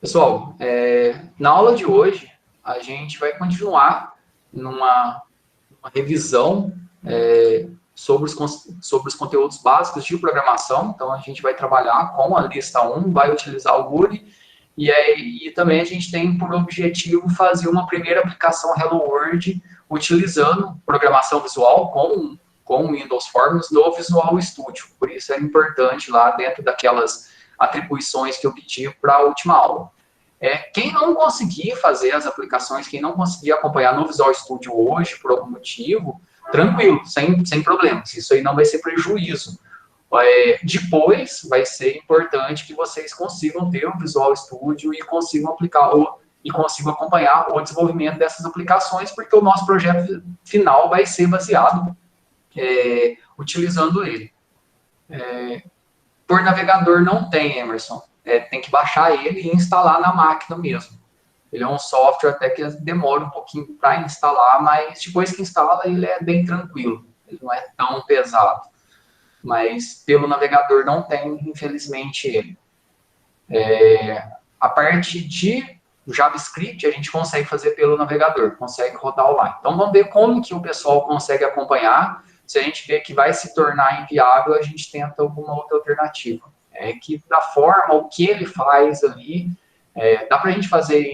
Pessoal, na aula de hoje, a gente vai continuar numa revisão sobre os conteúdos básicos de programação. Então, a gente vai trabalhar com a lista 1, vai utilizar o GUI, e também a gente tem por objetivo fazer uma primeira aplicação Hello World utilizando programação visual com Windows Forms no Visual Studio. Por isso é importante lá dentro daquelas atribuições que eu pedi para a última aula. Quem não conseguir fazer as aplicações, quem não conseguir acompanhar no Visual Studio hoje, por algum motivo, tranquilo, sem problemas. Isso aí não vai ser prejuízo. Depois, vai ser importante que vocês consigam ter o Visual Studio e consigam aplicar e consigam acompanhar o desenvolvimento dessas aplicações, porque o nosso projeto final vai ser baseado utilizando ele. Por navegador não tem, Emerson. Tem que baixar ele e instalar na máquina mesmo. Ele é um software até que demora um pouquinho para instalar, mas depois que instala, ele é bem tranquilo. Ele não é tão pesado. Mas pelo navegador não tem, infelizmente, ele. A parte de JavaScript a gente consegue fazer pelo navegador, consegue rodar online. Então vamos ver como que o pessoal consegue acompanhar. Se a gente vê que vai se tornar inviável, a gente tenta alguma outra alternativa. Que da forma, o que ele faz ali, dá para a gente fazer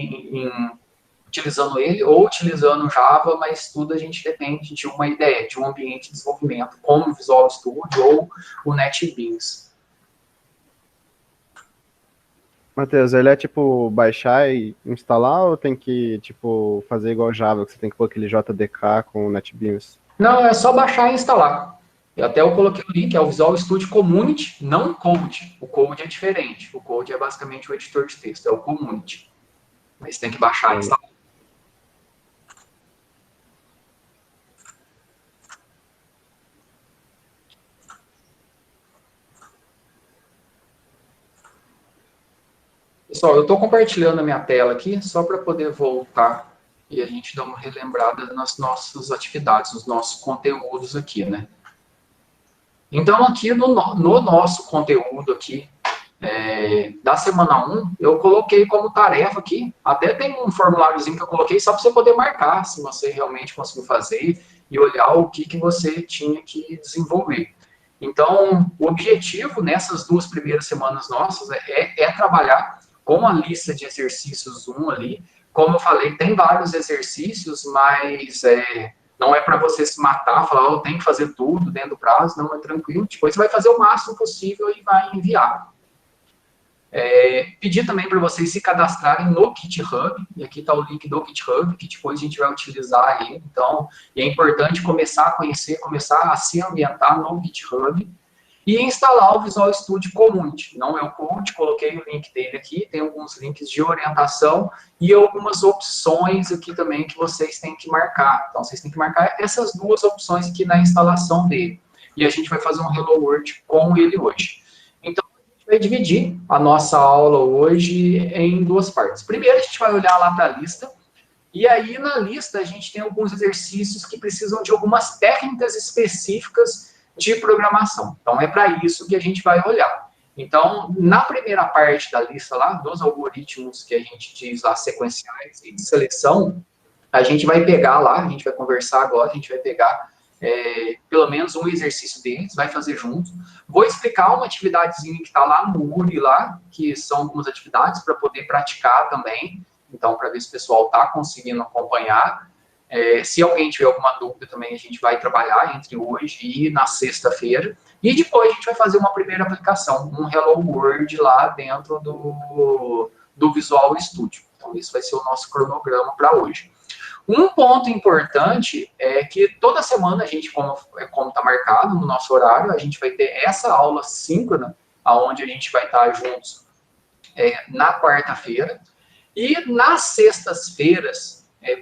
utilizando ele ou utilizando Java, mas tudo a gente depende de uma ideia, de um ambiente de desenvolvimento, como o Visual Studio ou o NetBeans. Matheus, ele é tipo baixar e instalar ou tem que tipo fazer igual Java, que você tem que pôr aquele JDK com o NetBeans? Não, é só baixar e instalar. Eu coloquei o link, é o Visual Studio Community, não Code. O Code é diferente. O Code é basicamente o editor de texto, é o Community. Mas tem que baixar e instalar. Pessoal, eu estou compartilhando a minha tela aqui, só para poder voltar e a gente dar uma relembrada nas nossas atividades, nos nossos conteúdos aqui, né? Então, aqui no nosso conteúdo aqui, da semana 1, eu coloquei como tarefa aqui, até tem um formuláriozinho que eu coloquei só para você poder marcar, se você realmente conseguiu fazer e olhar o que você tinha que desenvolver. Então, o objetivo nessas 2 primeiras semanas nossas é trabalhar com a lista de exercícios 1 ali. Como eu falei, tem vários exercícios, mas não é para você se matar, falar, eu tenho que fazer tudo dentro do prazo, não, é tranquilo. Depois você vai fazer o máximo possível e vai enviar. Pedir também para vocês se cadastrarem no GitHub, e aqui está o link do GitHub, que depois a gente vai utilizar ele. Então, é importante começar a conhecer, começar a se ambientar no GitHub e instalar o Visual Studio Community. Não é o Code, coloquei o link dele aqui, tem alguns links de orientação e algumas opções aqui também que vocês têm que marcar. Então, vocês têm que marcar essas 2 opções aqui na instalação dele. E a gente vai fazer um Hello World com ele hoje. Então, vai dividir a nossa aula hoje em 2 partes. Primeiro, a gente vai olhar lá para a lista, e aí na lista a gente tem alguns exercícios que precisam de algumas técnicas específicas de programação. Então, é para isso que a gente vai olhar. Então, na primeira parte da lista lá, dos algoritmos que a gente diz lá, sequenciais e de seleção, a gente vai pegar lá, a gente vai conversar agora, a gente vai pegar pelo menos um exercício deles, vai fazer junto. Vou explicar uma atividadezinha que está lá no URI, lá, que são algumas atividades para poder praticar também, então, para ver se o pessoal está conseguindo acompanhar. Se alguém tiver alguma dúvida também, a gente vai trabalhar entre hoje e na sexta-feira. E depois a gente vai fazer uma primeira aplicação, um Hello World lá dentro do Visual Studio. Então, isso vai ser o nosso cronograma para hoje. Um ponto importante é que toda semana a gente, como está marcado no nosso horário, a gente vai ter essa aula síncrona, onde a gente vai estar juntos na quarta-feira. E nas sextas-feiras,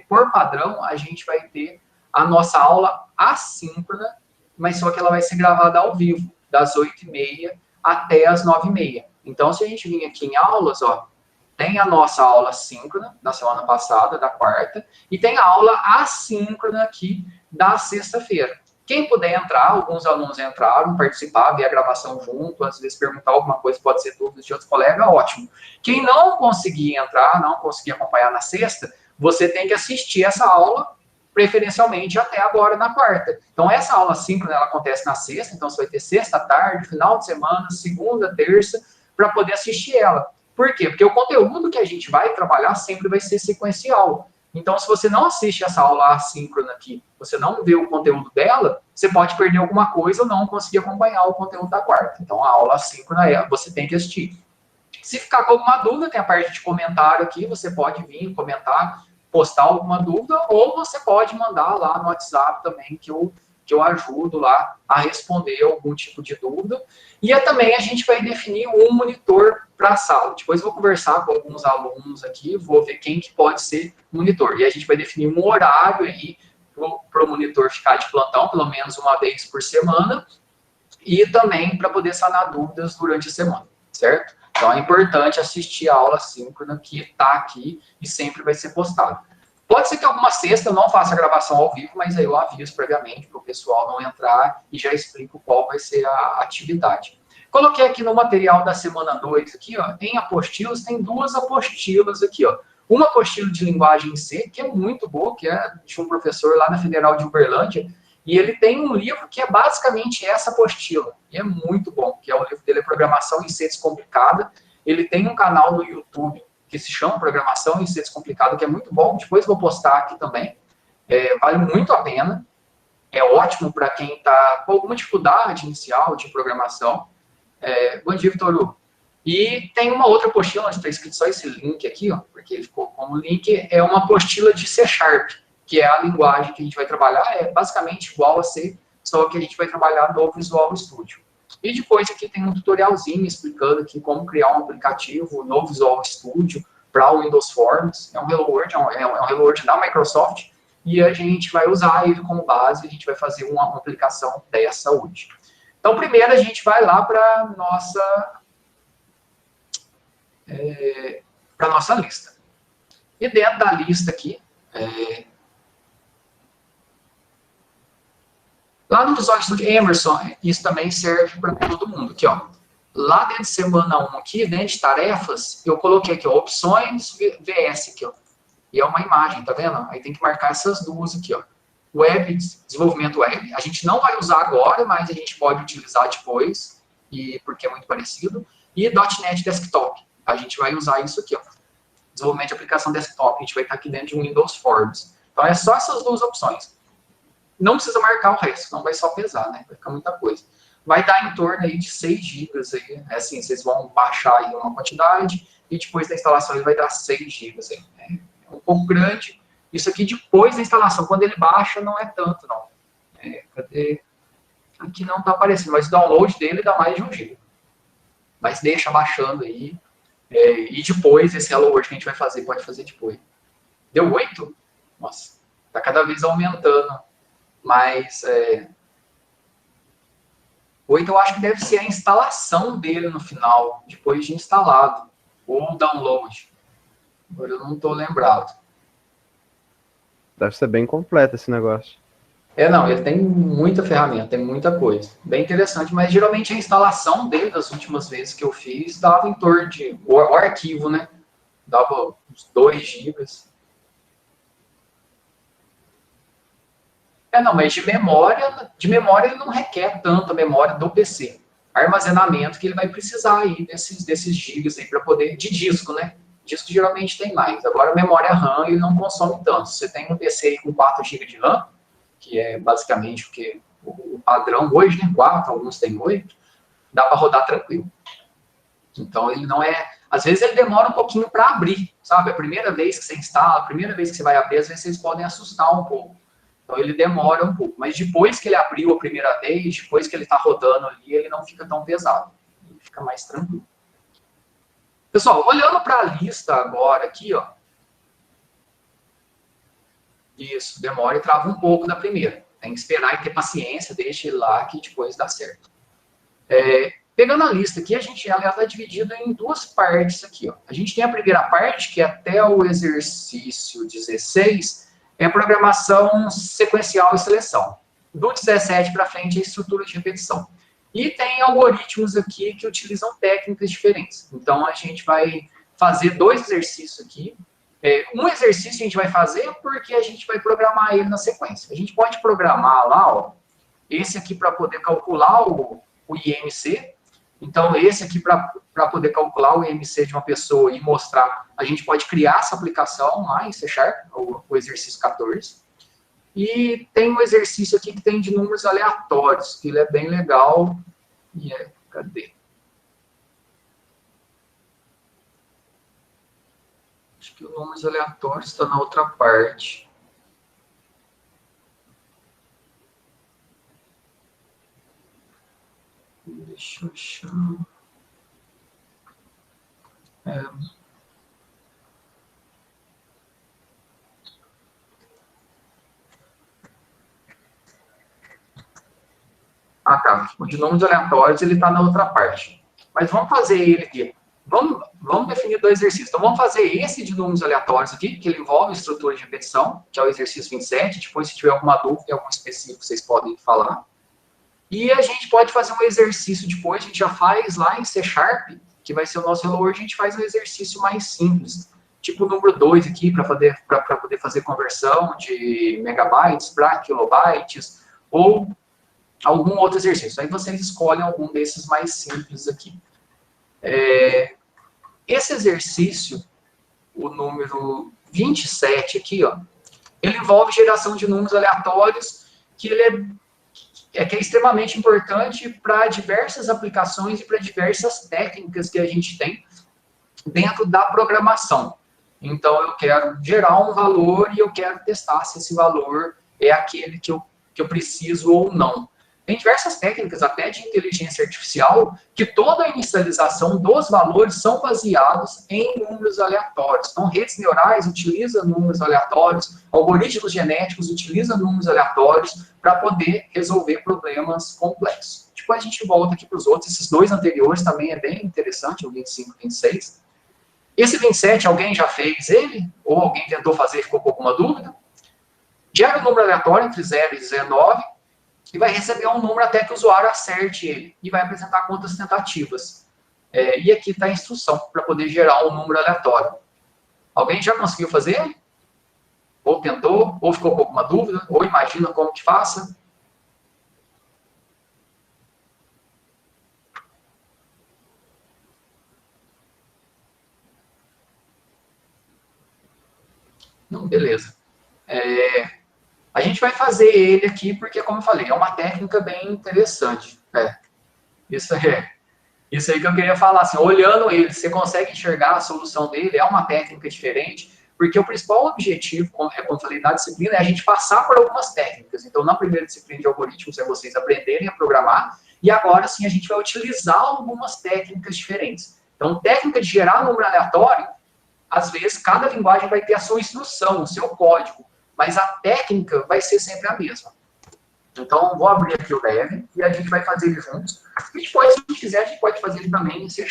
por padrão, a gente vai ter a nossa aula assíncrona, mas só que ela vai ser gravada ao vivo, das 8h30 até as 9h30. Então, se a gente vir aqui em aulas, ó, tem a nossa aula síncrona da semana passada, da quarta, e tem a aula assíncrona aqui da sexta-feira. Quem puder entrar, alguns alunos entraram, participar, ver a gravação junto, às vezes perguntar alguma coisa, pode ser dúvidas de outros colegas, ótimo. Quem não conseguir entrar, não conseguir acompanhar na sexta, você tem que assistir essa aula, preferencialmente até agora na quarta. Então, essa aula síncrona, ela acontece na sexta, então você vai ter sexta, tarde, final de semana, segunda, terça, para poder assistir ela. Por quê? Porque o conteúdo que a gente vai trabalhar sempre vai ser sequencial. Então, se você não assiste essa aula assíncrona aqui, você não vê o conteúdo dela, você pode perder alguma coisa ou não conseguir acompanhar o conteúdo da quarta. Então, a aula assíncrona você tem que assistir. Se ficar com alguma dúvida, tem a parte de comentário aqui, você pode vir comentar, postar alguma dúvida, ou você pode mandar lá no WhatsApp também, que eu ajudo lá a responder algum tipo de dúvida. E também a gente vai definir um monitor para a sala. Depois vou conversar com alguns alunos aqui, vou ver quem que pode ser monitor. E a gente vai definir um horário aí para o monitor ficar de plantão, pelo menos uma vez por semana, e também para poder sanar dúvidas durante a semana, certo? Então é importante assistir a aula síncrona que está aqui e sempre vai ser postado. Pode ser que alguma sexta eu não faça a gravação ao vivo, mas aí eu aviso previamente para o pessoal não entrar e já explico qual vai ser a atividade. Coloquei aqui no material da semana 2, aqui, ó, em apostilas, tem 2 apostilas aqui, ó. Uma apostila de linguagem C, que é muito boa, que é de um professor lá na Federal de Uberlândia, e ele tem um livro que é basicamente essa apostila, e é muito bom, que é o livro dele, Programação em C Descomplicada. Ele tem um canal no YouTube que se chama Programação em C Descomplicado, que é muito bom, depois vou postar aqui também, vale muito a pena, é ótimo para quem está com alguma dificuldade inicial de programação. Bom dia, Vitor Hugo. E tem uma outra apostila, onde está escrito só esse link aqui, ó, porque ele ficou como link, é uma apostila de C#, que é a linguagem que a gente vai trabalhar, é basicamente igual a C, só que a gente vai trabalhar no Visual Studio. E depois aqui tem um tutorialzinho explicando aqui como criar um aplicativo no Visual Studio para o Windows Forms. É um Hello World, é um Hello World da Microsoft, e a gente vai usar ele como base, a gente vai fazer uma aplicação dessa hoje. Então, primeiro a gente vai lá para a nossa lista. E dentro da lista aqui, lá no Visual Studio Emerson, isso também serve para todo mundo. Aqui, ó. Lá dentro de semana 1, aqui, dentro de tarefas, eu coloquei aqui, ó, opções VS aqui, ó. E é uma imagem, tá vendo? Aí tem que marcar essas duas aqui, ó. Web, desenvolvimento web. A gente não vai usar agora, mas a gente pode utilizar depois, porque é muito parecido. E .NET Desktop. A gente vai usar isso aqui, ó. Desenvolvimento de aplicação desktop. A gente vai estar aqui dentro de um Windows Forms. Então, é só essas duas opções. Não precisa marcar o resto, não vai só pesar, né? Vai ficar muita coisa. Vai dar em torno aí de 6 GB aí. É assim, vocês vão baixar aí uma quantidade e depois da instalação ele vai dar 6 GB aí. É um pouco grande. Isso aqui depois da instalação, quando ele baixa, não é tanto, não. Cadê? Aqui não está aparecendo, mas o download dele dá mais de 1 GB. Mas deixa baixando aí. E depois, esse Hello World que a gente vai fazer, pode fazer depois. Deu 8? Nossa, está cada vez aumentando. Mas 8 eu acho que deve ser a instalação dele no final, depois de instalado. Ou download. Agora eu não estou lembrado. Deve ser bem completo esse negócio. Não, ele tem muita ferramenta, tem muita coisa. Bem interessante, mas geralmente a instalação dele, das últimas vezes que eu fiz, dava em torno de... O arquivo, né? Dava uns 2 GB. Não, mas de memória ele não requer tanta memória do PC. Armazenamento que ele vai precisar aí desses gigas aí para poder... De disco, né? Disco geralmente tem mais. Agora, a memória RAM ele não consome tanto. Você tem um PC aí com 4 GB de RAM, que é basicamente o padrão hoje, né? 4, alguns têm 8, dá para rodar tranquilo. Então, ele não é... Às vezes, ele demora um pouquinho para abrir, sabe? A primeira vez que você instala, a primeira vez que você vai abrir, às vezes vocês podem assustar um pouco. Então, ele demora um pouco. Mas depois que ele abriu a primeira vez, depois que ele está rodando ali, ele não fica tão pesado. Ele fica mais tranquilo. Pessoal, olhando para a lista agora aqui, ó. Isso, demora e trava um pouco da primeira. Tem que esperar e ter paciência, deixa ele lá que depois dá certo. Pegando a lista aqui, ela está dividida em 2 partes aqui, ó. A gente tem a primeira parte, que é até o exercício 16, é programação sequencial e seleção. do 17 para frente é estrutura de repetição. E tem algoritmos aqui que utilizam técnicas diferentes. Então, a gente vai fazer 2 exercícios aqui. Um exercício a gente vai fazer porque a gente vai programar ele na sequência. A gente pode programar lá, ó, esse aqui para poder calcular o IMC. Então, esse aqui para poder calcular o IMC de uma pessoa e mostrar, a gente pode criar essa aplicação lá em C#, o exercício 14. E tem um exercício aqui que tem de números aleatórios, que ele é bem legal. E cadê? Acho que o números aleatórios está na outra parte. Deixa eu achar. Ah, tá. O de números aleatórios, ele está na outra parte. Mas vamos fazer ele aqui. Vamos definir 2 exercícios. Então, vamos fazer esse de números aleatórios aqui, que ele envolve estrutura de repetição, que é o exercício 27. Depois, se tiver alguma dúvida, algum específico, vocês podem falar. E a gente pode fazer um exercício depois, a gente já faz lá em C#, que vai ser o nosso Hello World, a gente faz um exercício mais simples. Tipo o número 2 aqui, para poder fazer conversão de megabytes para kilobytes, ou algum outro exercício. Aí vocês escolhem algum desses mais simples aqui. Esse exercício, o número 27 aqui, ó, ele envolve geração de números aleatórios, que ele que é extremamente importante para diversas aplicações e para diversas técnicas que a gente tem dentro da programação. Então, eu quero gerar um valor e eu quero testar se esse valor é aquele que eu preciso ou não. Tem diversas técnicas, até de inteligência artificial, que toda a inicialização dos valores são baseados em números aleatórios. Então, redes neurais utilizam números aleatórios, algoritmos genéticos utilizam números aleatórios para poder resolver problemas complexos. Depois a gente volta aqui para os outros. Esses 2 anteriores também é bem interessante, o 25 e 26. Esse 27, alguém já fez ele? Ou alguém tentou fazer e ficou com alguma dúvida? Gera um número aleatório entre 0 e 19, e vai receber um número até que o usuário acerte ele, e vai apresentar quantas tentativas. E aqui está a instrução para poder gerar um número aleatório. Alguém já conseguiu fazer? Ou tentou, ou ficou com alguma dúvida, ou imagina como que faça? Não, beleza. A gente vai fazer ele aqui porque, como eu falei, é uma técnica bem interessante. Isso aí que eu queria falar. Assim, olhando ele, você consegue enxergar a solução dele, é uma técnica diferente, porque o principal objetivo, como eu falei, da disciplina é a gente passar por algumas técnicas. Então, na primeira disciplina de algoritmos é vocês aprenderem a programar, e agora sim a gente vai utilizar algumas técnicas diferentes. Então, técnica de gerar número aleatório, às vezes, cada linguagem vai ter a sua instrução, o seu código, mas a técnica vai ser sempre a mesma. Então, vou abrir aqui o dev e a gente vai fazer ele juntos. E depois, se a gente quiser, a gente pode fazer ele também em C#,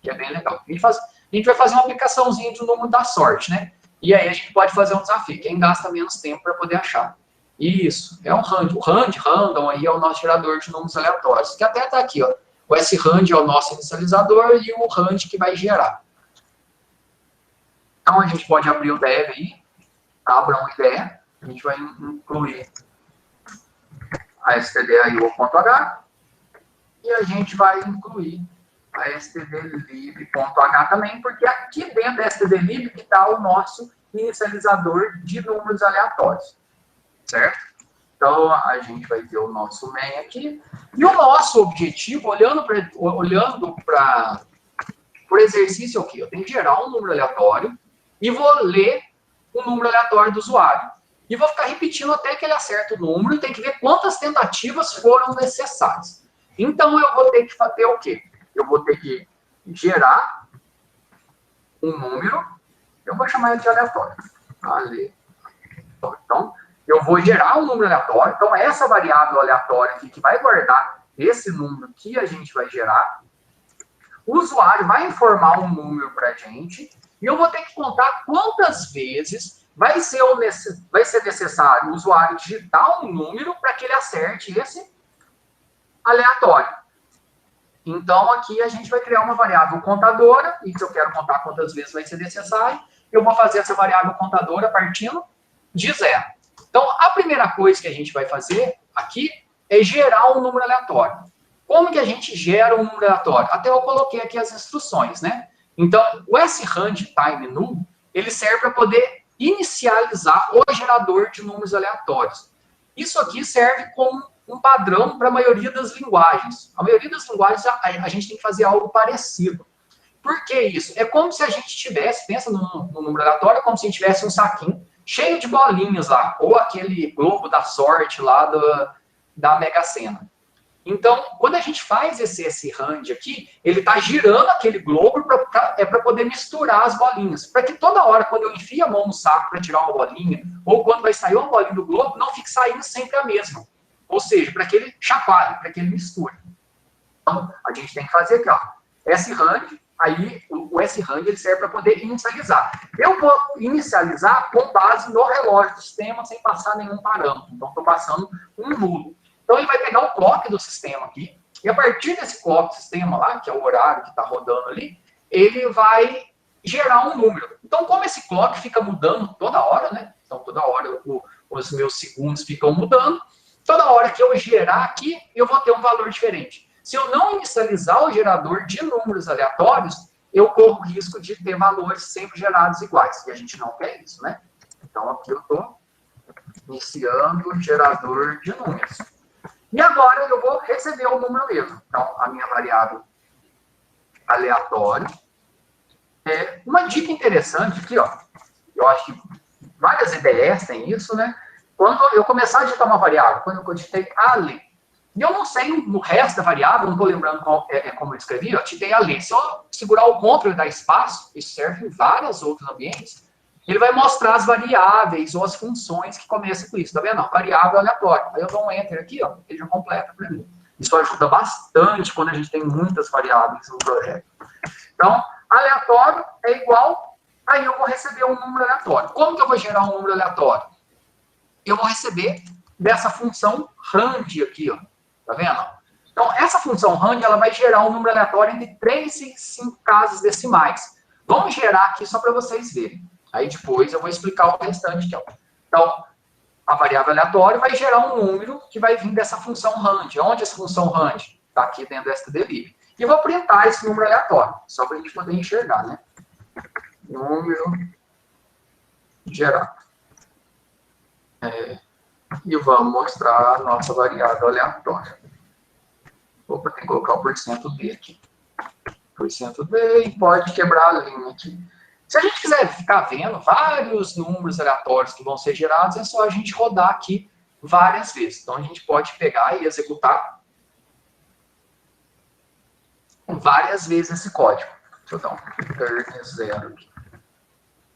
que é bem legal. A gente vai fazer uma aplicaçãozinha de um número da sorte, né? E aí a gente pode fazer um desafio. Quem gasta menos tempo para poder achar? Isso, é um random. O random aí é o nosso gerador de números aleatórios, que até está aqui, ó. O sRand é o nosso inicializador e o rand que vai gerar. Então, a gente pode abrir o dev aí. Abra uma ideia, a gente vai incluir a stdio.h e a gente vai incluir a stdlib.h também, porque aqui dentro da stdlib que está o nosso inicializador de números aleatórios, certo? Então, a gente vai ter o nosso main aqui, e o nosso objetivo, olhando para o exercício, é o quê? Eu tenho que gerar um número aleatório e vou ler o número aleatório do usuário. E vou ficar repetindo até que ele acerte o número e tem que ver quantas tentativas foram necessárias. Então, eu vou ter que fazer o quê? Eu vou ter que gerar um número, eu vou chamar ele de aleatório. Então, eu vou gerar um número aleatório. Então, essa variável aleatória aqui que vai guardar esse número que a gente vai gerar. O usuário vai informar um número para a gente. E eu vou ter que contar quantas vezes vai ser necessário o usuário digitar um número para que ele acerte esse aleatório. Então, aqui a gente vai criar uma variável contadora, e se eu quero contar quantas vezes vai ser necessário, eu vou fazer essa variável contadora partindo de zero. Então, a primeira coisa que a gente vai fazer aqui é gerar um número aleatório. Como que a gente gera um número aleatório? Até eu coloquei aqui as instruções, né? Então, o sRand time null, ele serve para poder inicializar o gerador de números aleatórios. Isso aqui serve como um padrão para a maioria das linguagens. A maioria das linguagens, a gente tem que fazer algo parecido. Por que isso? É como se a gente tivesse, pensa no número aleatório, como se a gente tivesse um saquinho cheio de bolinhas lá, ou aquele globo da sorte lá da Mega Sena. Então, quando a gente faz esse sRand aqui, ele está girando aquele globo para poder misturar as bolinhas. Para que toda hora, quando eu enfio a mão no saco para tirar uma bolinha, ou quando vai sair uma bolinha do globo, não fique saindo sempre a mesma. Ou seja, para que ele chacoalhe, para que ele misture. Então, a gente tem que fazer aqui, ó, sRand, aí o sRand ele serve para poder inicializar. Eu vou inicializar com base no relógio do sistema, sem passar nenhum parâmetro. Então, estou passando um nulo. Então, ele vai pegar o clock do sistema aqui, e a partir desse clock do sistema lá, que é o horário que está rodando ali, ele vai gerar um número. Então, como esse clock fica mudando toda hora, né? Então, toda hora os meus segundos ficam mudando, toda hora que eu gerar aqui, eu vou ter um valor diferente. Se eu não inicializar o gerador de números aleatórios, eu corro o risco de ter valores sempre gerados iguais. E a gente não quer isso, né? Então, aqui eu estou iniciando o gerador de números. E agora eu vou receber o número mesmo. Então, a minha variável aleatório. Uma dica interessante aqui, ó. Eu acho que várias IDEs têm isso, né? Quando eu começar a digitar uma variável, quando eu digitei ale, e eu não sei no resto da variável, não estou lembrando como eu escrevi, eu digitei ale. Se eu segurar o Ctrl e dar espaço, isso serve em vários outros ambientes, ele vai mostrar as variáveis ou as funções que começam com isso, tá vendo? Variável aleatória. Aí eu dou um Enter aqui, ó, ele já completa para mim. Isso ajuda bastante quando a gente tem muitas variáveis no projeto. Então, aleatório é igual, aí eu vou receber um número aleatório. Como que eu vou gerar um número aleatório? Eu vou receber dessa função rand aqui, ó. Tá vendo? Então, essa função rand, ela vai gerar um número aleatório entre 3 e 5 casas decimais. Vamos gerar aqui só para vocês verem. Aí depois eu vou explicar o restante aqui, ó. Então, a variável aleatória vai gerar um número que vai vir dessa função rand. Onde essa função rand? Está aqui dentro desta delib. E eu vou printar esse número aleatório, só para a gente poder enxergar, né? Número gerado. E vamos mostrar a nossa variável aleatória. Opa, tem que colocar o %d aqui. %d e pode quebrar a linha aqui. Se a gente quiser ficar vendo vários números aleatórios que vão ser gerados, é só a gente rodar aqui várias vezes. Então, a gente pode pegar e executar várias vezes esse código. Deixa eu dar um return 0 aqui.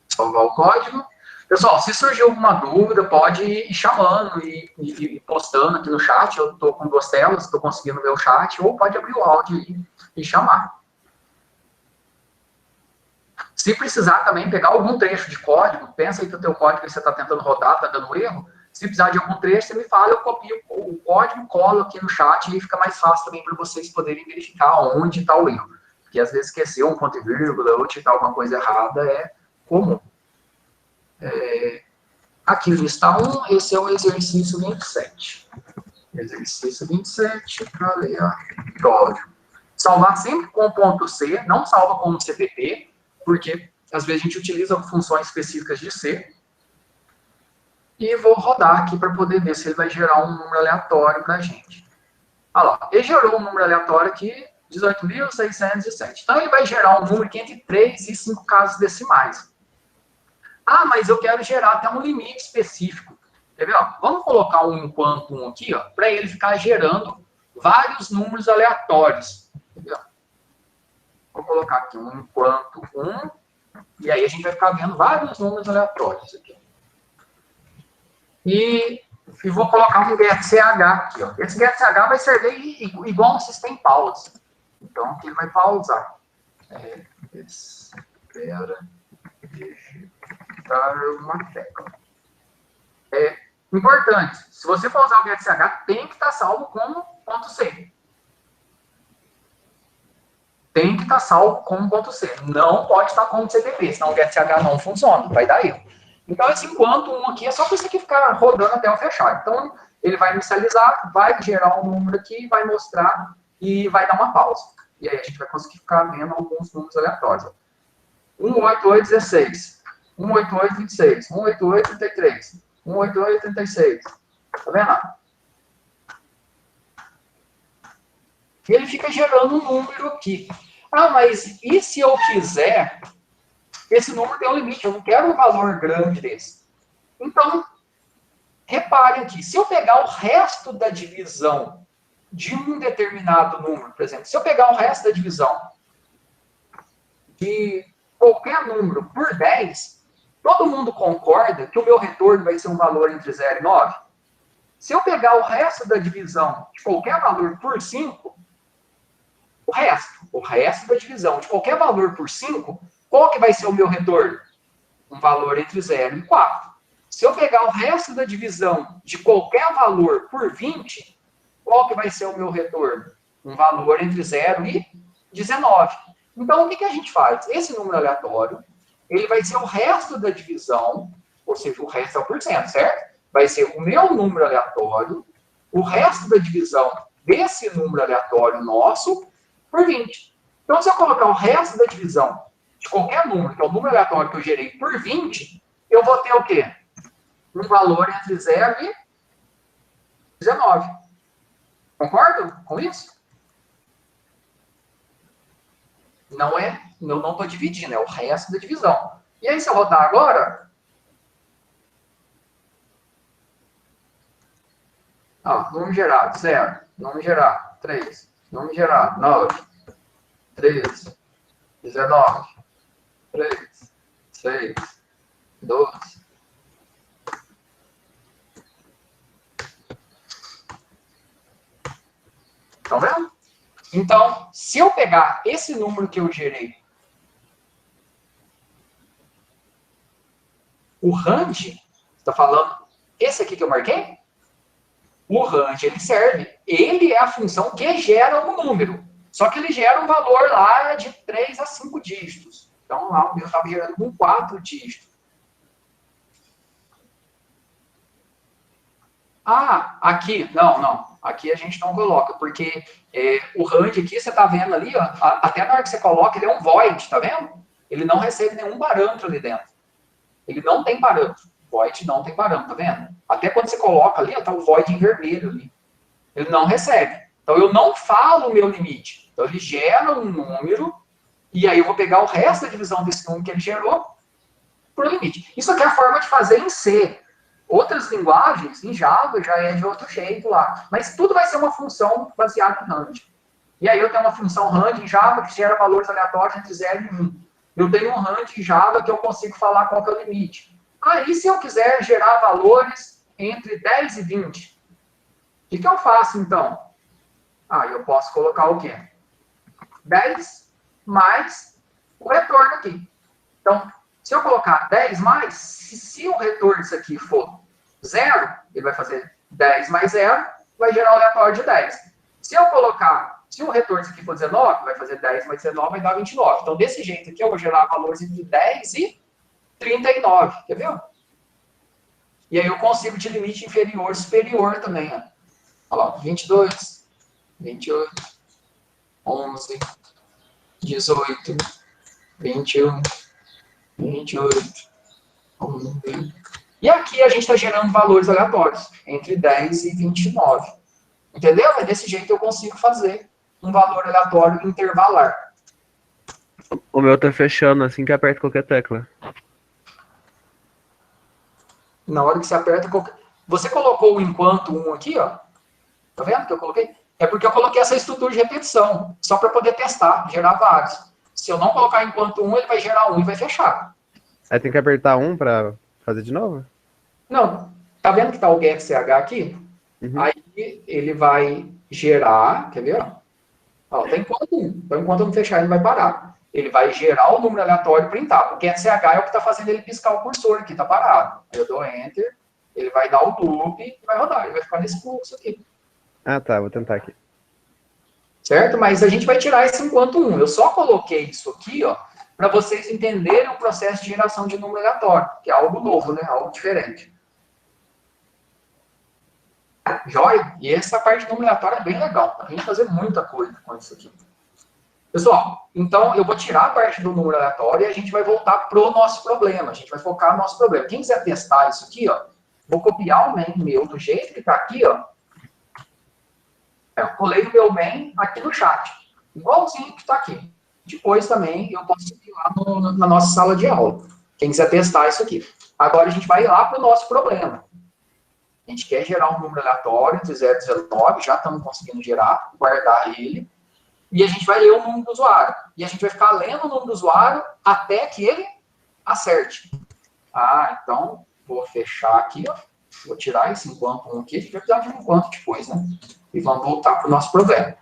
Salvar o código. Pessoal, se surgir alguma dúvida, pode ir chamando e postando aqui no chat. Eu estou com 2 telas, estou conseguindo ver o chat, ou pode abrir o áudio e chamar. Se precisar também pegar algum trecho de código, pensa aí que o teu código que você está tentando rodar está dando erro. Se precisar de algum trecho, você me fala, eu copio o código, colo aqui no chat e fica mais fácil também para vocês poderem verificar onde está o erro. Porque às vezes esquecer um ponto e vírgula ou digitar alguma coisa errada é comum. Aqui lista 1, esse é o exercício 27. Exercício 27, para ler código. Salvar sempre com ponto .c, não salva como CPP, porque às vezes a gente utiliza funções específicas de C. E vou rodar aqui para poder ver se ele vai gerar um número aleatório para a gente. Olha lá, ele gerou um número aleatório aqui, 18.607. Então ele vai gerar um número que entre 3 e 5 casas decimais. Ah, mas eu quero gerar até um limite específico. Quer ver? Ó, vamos colocar um enquanto um aqui, para ele ficar gerando vários números aleatórios. Entendeu? Vou colocar aqui um enquanto um, e aí a gente vai ficar vendo vários números aleatórios aqui. E vou colocar um getCH aqui. Ó. Esse getCH vai servir igual um system pause. Então, aqui ele vai pausar. Espera. digitar uma tecla. Importante, se você for usar o GetCH, tem que estar salvo como .c. Tem que estar salvo como .c. Não pode estar como CDP, senão o GetCH não funciona, vai dar erro. Então, esse enquanto um aqui é só para isso aqui ficar rodando até eu fechar. Então, ele vai inicializar, vai gerar um número aqui, vai mostrar e vai dar uma pausa. E aí a gente vai conseguir ficar vendo alguns números aleatórios. 18816, 18826, 18833, 18836. Tá vendo? Ele fica gerando um número aqui. Ah, mas e se eu quiser? Esse número tem um limite, eu não quero um valor grande desse. Então, reparem aqui, se eu pegar o resto da divisão de um determinado número, por exemplo, se eu pegar o resto da divisão de qualquer número por 10, todo mundo concorda que o meu retorno vai ser um valor entre 0 e 9? Se eu pegar o resto da divisão de qualquer valor por 5, o resto da divisão de qualquer valor por 5, qual que vai ser o meu retorno? Um valor entre 0 e 4. Se eu pegar o resto da divisão de qualquer valor por 20, qual que vai ser o meu retorno? Um valor entre 0 e 19. Então, o que a gente faz? Esse número aleatório, ele vai ser o resto da divisão, ou seja, o resto é o porcento, certo? Vai ser o meu número aleatório, o resto da divisão desse número aleatório nosso, por 20. Então, se eu colocar o resto da divisão de qualquer número, que é o número aleatório que eu gerei, por 20, eu vou ter o quê? Um valor entre 0 e 19. Concordam com isso? Não é, eu não estou dividindo, é o resto da divisão. E aí, se eu rodar agora, ó, número gerado, 0. Número gerado, 3. Número gerado, 9. 13. 19. 3. 6. 12. Estão vendo? Então, se eu pegar esse número que eu gerei, o range, está falando, esse aqui que eu marquei? O range, ele serve, ele é a função que gera um número. Só que ele gera um valor lá de 3 a 5 dígitos. Então, lá o meu estava gerando com 4 dígitos. Ah, aqui, não. Aqui a gente não coloca, porque o range aqui, você está vendo ali, ó, até na hora que você coloca, ele é um void, tá vendo? Ele não recebe nenhum parâmetro ali dentro. Ele não tem parâmetro. Void não tem parâmetro, tá vendo? Até quando você coloca ali, está o void em vermelho ali. Ele não recebe. Então, eu não falo o meu limite. Então, ele gera um número, e aí eu vou pegar o resto da divisão desse número que ele gerou por limite. Isso aqui é a forma de fazer em C. Outras linguagens, em Java, já é de outro jeito lá. Mas tudo vai ser uma função baseada em range. E aí eu tenho uma função range em Java que gera valores aleatórios entre 0 e 1. Eu tenho um range em Java que eu consigo falar qual que é o limite. Aí, se eu quiser gerar valores entre 10 e 20, o que eu faço, então? Eu posso colocar o quê? 10 mais o retorno aqui. Então, se eu colocar 10 mais, se o retorno disso aqui for 0, ele vai fazer 10 mais 0, vai gerar um aleatório de 10. Se o retorno disso aqui for 19, vai fazer 10 mais 19, vai dar 29. Então, desse jeito aqui, eu vou gerar valores entre 10 e 39. Quer ver? E aí eu consigo de limite inferior, superior também. Olha lá, 22, 28, 11, 18, 21, 28, 11. E aqui a gente está gerando valores aleatórios, entre 10 e 29. Entendeu? É desse jeito que eu consigo fazer um valor aleatório intervalar. O meu tá fechando assim que aperta qualquer tecla. Na hora que você aperta... Você colocou o enquanto 1 aqui, ó. Tá vendo que eu coloquei? É porque eu coloquei essa estrutura de repetição, só para poder testar, gerar vários. Se eu não colocar enquanto 1, ele vai gerar 1 e vai fechar. Aí tem que apertar 1 para fazer de novo? Não. Tá vendo que tá o getCH aqui? Uhum. Aí ele vai gerar, quer ver? Ó, tá enquanto 1. Então, enquanto eu não fechar, ele vai parar. ele vai gerar o número aleatório e printar. Porque SH é o que está fazendo ele piscar o cursor aqui, está parado. Eu dou Enter, ele vai dar o loop e vai rodar. Ele vai ficar nesse fluxo aqui. Ah, tá. Vou tentar aqui. Certo? Mas a gente vai tirar esse enquanto 1. Eu só coloquei isso aqui, ó, para vocês entenderem o processo de geração de número aleatório, que é algo novo, né? Algo diferente. Joia? E essa parte de número aleatório é bem legal. Dá pra gente fazer muita coisa com isso aqui. Pessoal, então eu vou tirar a parte do número aleatório e a gente vai voltar pro nosso problema. A gente vai focar no nosso problema. Quem quiser testar isso aqui, ó, vou copiar o main meu do jeito que tá aqui, ó. Eu colei o meu main aqui no chat. Igualzinho que tá aqui. Depois também eu posso ir lá na nossa sala de aula. Quem quiser testar isso aqui. Agora a gente vai lá pro nosso problema. A gente quer gerar um número aleatório de 0 a 19, já estamos conseguindo gerar, guardar ele. E a gente vai ler o número do usuário. E a gente vai ficar lendo o número do usuário até que ele acerte. Ah, então, vou fechar aqui, ó. Vou tirar esse enquanto 1 aqui. A gente vai precisar de um enquanto depois, né? E vamos voltar para o nosso problema.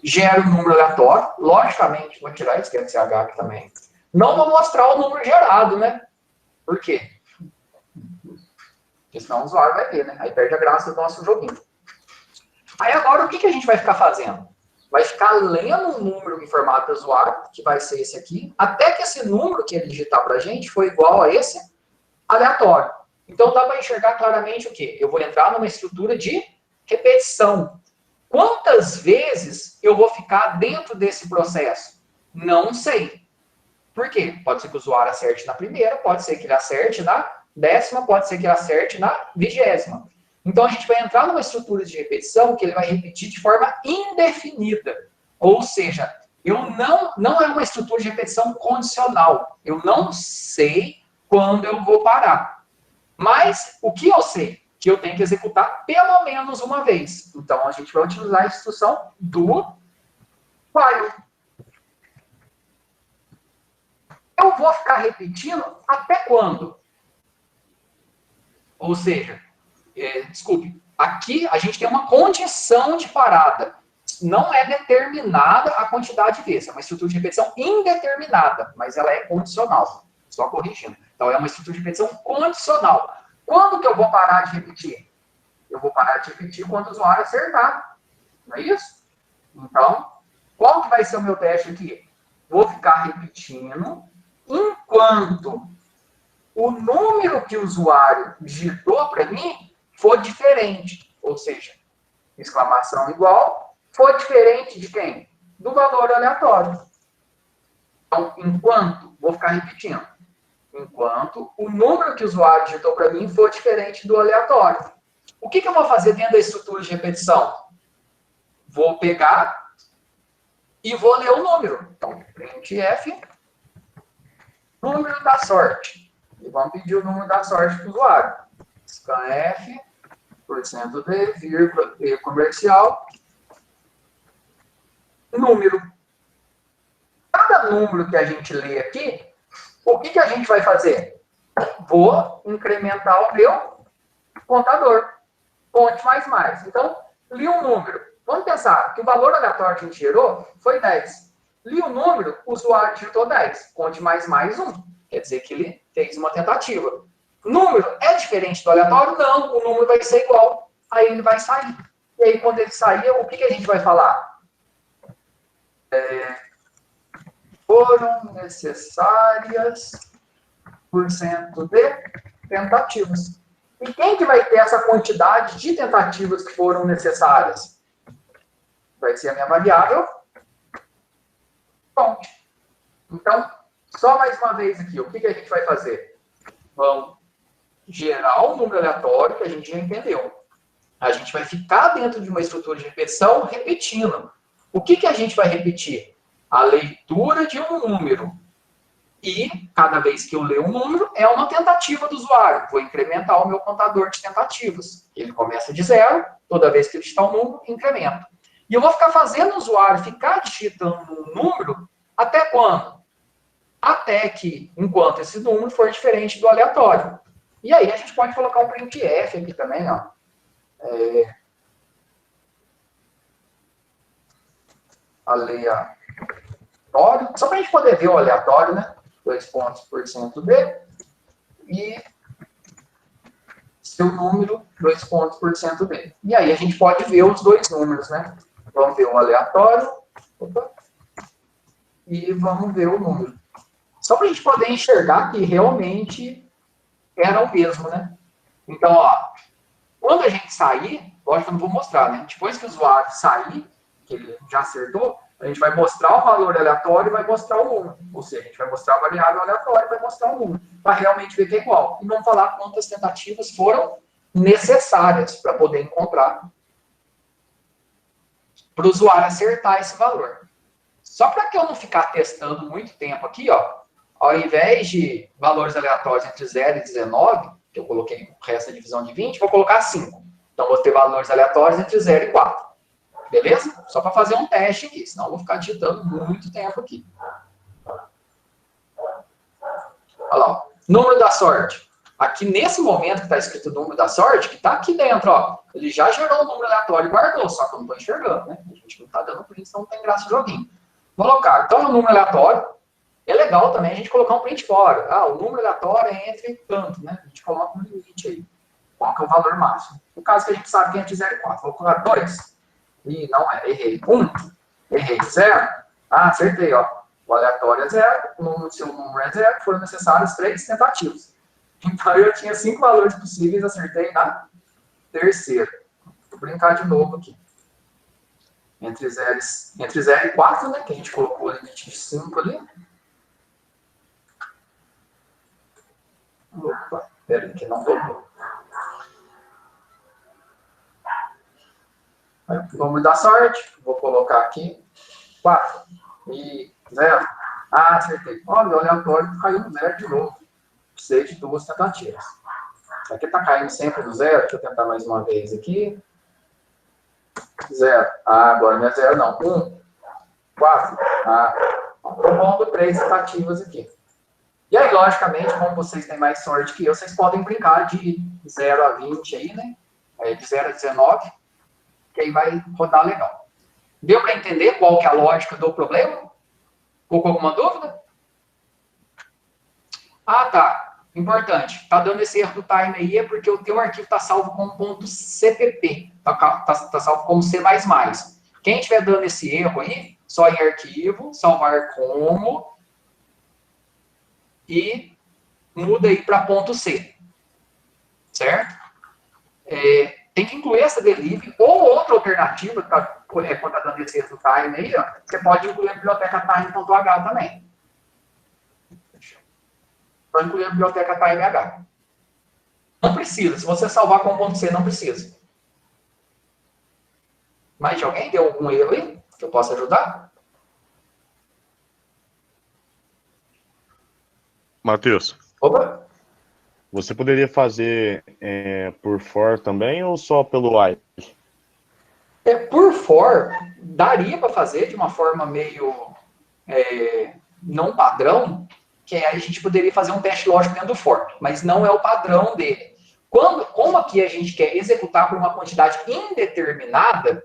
Gera um número aleatório. Logicamente, vou tirar esse SH aqui também. Não vou mostrar o número gerado, né? Por quê? Porque senão o usuário vai ver, né? Aí perde a graça do nosso joguinho. Aí agora, o que a gente vai ficar fazendo? Vai ficar lendo um número em formato de usuário, que vai ser esse aqui, até que esse número que ele digitar para a gente for igual a esse aleatório. Então, dá para enxergar claramente o quê? Eu vou entrar numa estrutura de repetição. Quantas vezes eu vou ficar dentro desse processo? Não sei. Por quê? Pode ser que o usuário acerte na primeira, pode ser que ele acerte na 10ª, pode ser que ele acerte na 20ª. Então, a gente vai entrar numa estrutura de repetição que ele vai repetir de forma indefinida. Ou seja, não é uma estrutura de repetição condicional. Eu não sei quando eu vou parar. Mas, o que eu sei? Que eu tenho que executar pelo menos uma vez. Então, a gente vai utilizar a instrução do while. Eu vou ficar repetindo até quando? Ou seja, desculpe, aqui a gente tem uma condição de parada. Não é determinada a quantidade de vezes. É uma estrutura de repetição indeterminada, mas ela é condicional. Só corrigindo. Então, é uma estrutura de repetição condicional. Quando que eu vou parar de repetir? Eu vou parar de repetir quando o usuário acertar. Não é isso? Então, qual que vai ser o meu teste aqui? Vou ficar repetindo enquanto o número que o usuário digitou para mim for diferente. Ou seja, exclamação igual, for diferente de quem? Do valor aleatório. Então, enquanto, vou ficar repetindo. Enquanto o número que o usuário digitou para mim for diferente do aleatório. O que eu vou fazer dentro da estrutura de repetição? Vou pegar e vou ler o número. Então, printf, número da sorte. E vamos pedir o número da sorte para o usuário. scanf, %d, vírgula, e comercial, número. Cada número que a gente lê aqui, o que a gente vai fazer? Vou incrementar o meu contador. Ponte mais. Então, li um número. Vamos pensar que o valor aleatório que a gente gerou foi 10. Li o número, o usuário digitou 10. Conte mais 1. Quer dizer que ele fez uma tentativa. O número é diferente do aleatório? Não, o número vai ser igual. Aí ele vai sair. E aí, quando ele sair, o que a gente vai falar? Foram necessárias % de tentativas. E quem que vai ter essa quantidade de tentativas que foram necessárias? Vai ser a minha variável fonte. Então, só mais uma vez aqui, o que a gente vai fazer? Vamos gerar um número aleatório que a gente já entendeu. A gente vai ficar dentro de uma estrutura de repetição repetindo. O que a gente vai repetir? A leitura de um número. E, cada vez que eu ler um número, é uma tentativa do usuário. Vou incrementar o meu contador de tentativas. Ele começa de 0, toda vez que ele digitar um número, incrementa. E eu vou ficar fazendo o usuário ficar digitando um número até quando? Até que, enquanto esse número for diferente do aleatório. E aí a gente pode colocar um printf aqui também, ó. aleatório, só para a gente poder ver o aleatório, né? 2 pontos por cento D. E seu número, 2 pontos por cento D. E aí a gente pode ver os dois números, né? Vamos ver o aleatório. Opa, e vamos ver o número. Só para a gente poder enxergar que realmente era o mesmo, né? Então, ó, quando a gente sair, lógico que eu não vou mostrar, né? Depois que o usuário sair, que ele já acertou, a gente vai mostrar o valor aleatório e vai mostrar o número. Ou seja, a gente vai mostrar a variável aleatória e vai mostrar o número, para realmente ver que é igual. E não falar quantas tentativas foram necessárias para poder encontrar, para o usuário acertar esse valor. Só para que eu não ficar testando muito tempo aqui, ó, ao invés de valores aleatórios entre 0 e 19, que eu coloquei o resto da divisão de 20, vou colocar 5. Então, vou ter valores aleatórios entre 0 e 4. Beleza? Só para fazer um teste aqui, senão eu vou ficar digitando muito tempo aqui. Olha lá, ó. Número da sorte. Aqui nesse momento que está escrito o número da sorte, que está aqui dentro, ó, ele já gerou um número aleatório e guardou, só que eu não estou enxergando, né? A gente não está dando print, então não tem graça de joguinho. Vou colocar, então, o número aleatório. É legal também a gente colocar um print fora. Ah, o número aleatório é entre tanto, né? A gente coloca um limite aí. Qual que é o valor máximo? No caso que a gente sabe que é entre 0 e 4. Vou colocar 2. Ih, não é, errei. 1. Errei. 0. Ah, acertei, ó. O aleatório é 0, o seu número é 0, foram necessárias 3 tentativas. Então eu tinha 5 valores possíveis, acertei na terceira. Vou brincar de novo aqui. Entre 0 e 4, né? Que a gente colocou o limite de 5 ali. Opa, peraí, que não dobrou. O número da sorte, vou colocar aqui 4 e 0. Ah, acertei. Olha, o aleatório caiu no 0 de novo. Precisei de 2 tentativas. Aqui está caindo sempre no 0. Deixa eu tentar mais uma vez aqui. 0. Ah, agora não é 0, não. 1, 4. Ah, tomando 3 tentativas aqui. E aí, logicamente, como vocês têm mais sorte que eu, vocês podem brincar de 0 a 20 aí, né? De 0 a 19, que aí vai rodar legal. Deu para entender qual que é a lógica do problema? Ficou com alguma dúvida? Ah, tá. Importante. Tá dando esse erro do time aí é porque o teu arquivo está salvo como .cpp. Tá salvo como C++. Quem estiver dando esse erro aí, só em arquivo, salvar como e muda aí para .c. Certo? Tem que incluir essa delivery ou outra alternativa, quando está dando esse erro do time aí, ó, você pode incluir a biblioteca time.h também. Para incluir a biblioteca timeh. Não precisa. Se você salvar com .c, não precisa. Mais de alguém? Deu algum erro aí? Que eu possa ajudar? Matheus. Opa! Você poderia fazer por for também ou só pelo while? Por for, daria para fazer de uma forma meio não padrão, que a gente poderia fazer um teste lógico dentro do for, mas não é o padrão dele. Como aqui a gente quer executar por uma quantidade indeterminada,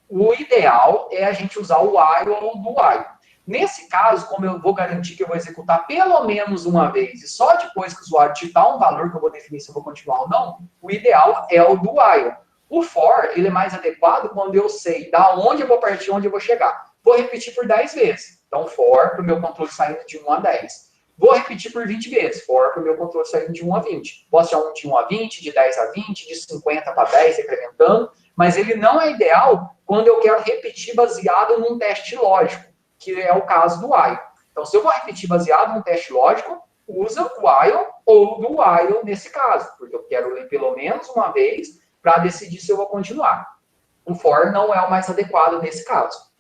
o ideal é a gente usar o while ou do while. Nesse caso, como eu vou garantir que eu vou executar pelo menos uma vez, e só depois que o usuário digitar um valor que eu vou definir se eu vou continuar ou não, o ideal é o do while. O for, ele é mais adequado quando eu sei da onde eu vou partir, onde eu vou chegar. Vou repetir por 10 vezes. Então, for para o meu controle saindo de 1 a 10. Vou repetir por 20 vezes. For para o meu controle saindo de 1 a 20. Posso chamar de 1 a 20, de 10 a 20, de 50 para 10, incrementando. Mas ele não é ideal quando eu quero repetir baseado num teste lógico, que é o caso do while. Então, se eu vou repetir baseado num teste lógico, usa o while ou do while nesse caso, porque eu quero ler pelo menos uma vez para decidir se eu vou continuar. O for não é o mais adequado nesse caso.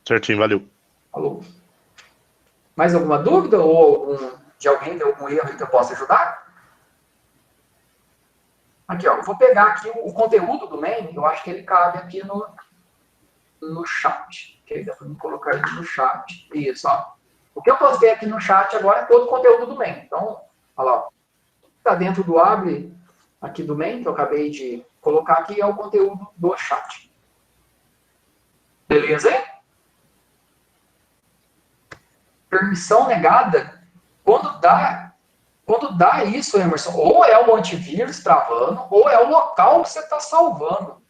Certinho, valeu. Falou. Mais alguma dúvida ou de alguém tem algum erro que eu possa ajudar? Aqui, ó, eu vou pegar aqui o conteúdo do main, eu acho que ele cabe aqui no chat. Ok? Dá para me colocar ele no chat. Isso, ó. O que eu postei aqui no chat agora é todo o conteúdo do main. Então, olha lá. Está dentro do abre aqui do main, que eu acabei de colocar aqui, é o conteúdo do chat. Beleza, hein? permissão negada, quando dá isso, Emerson, ou é o antivírus travando, ou é o local que você está salvando.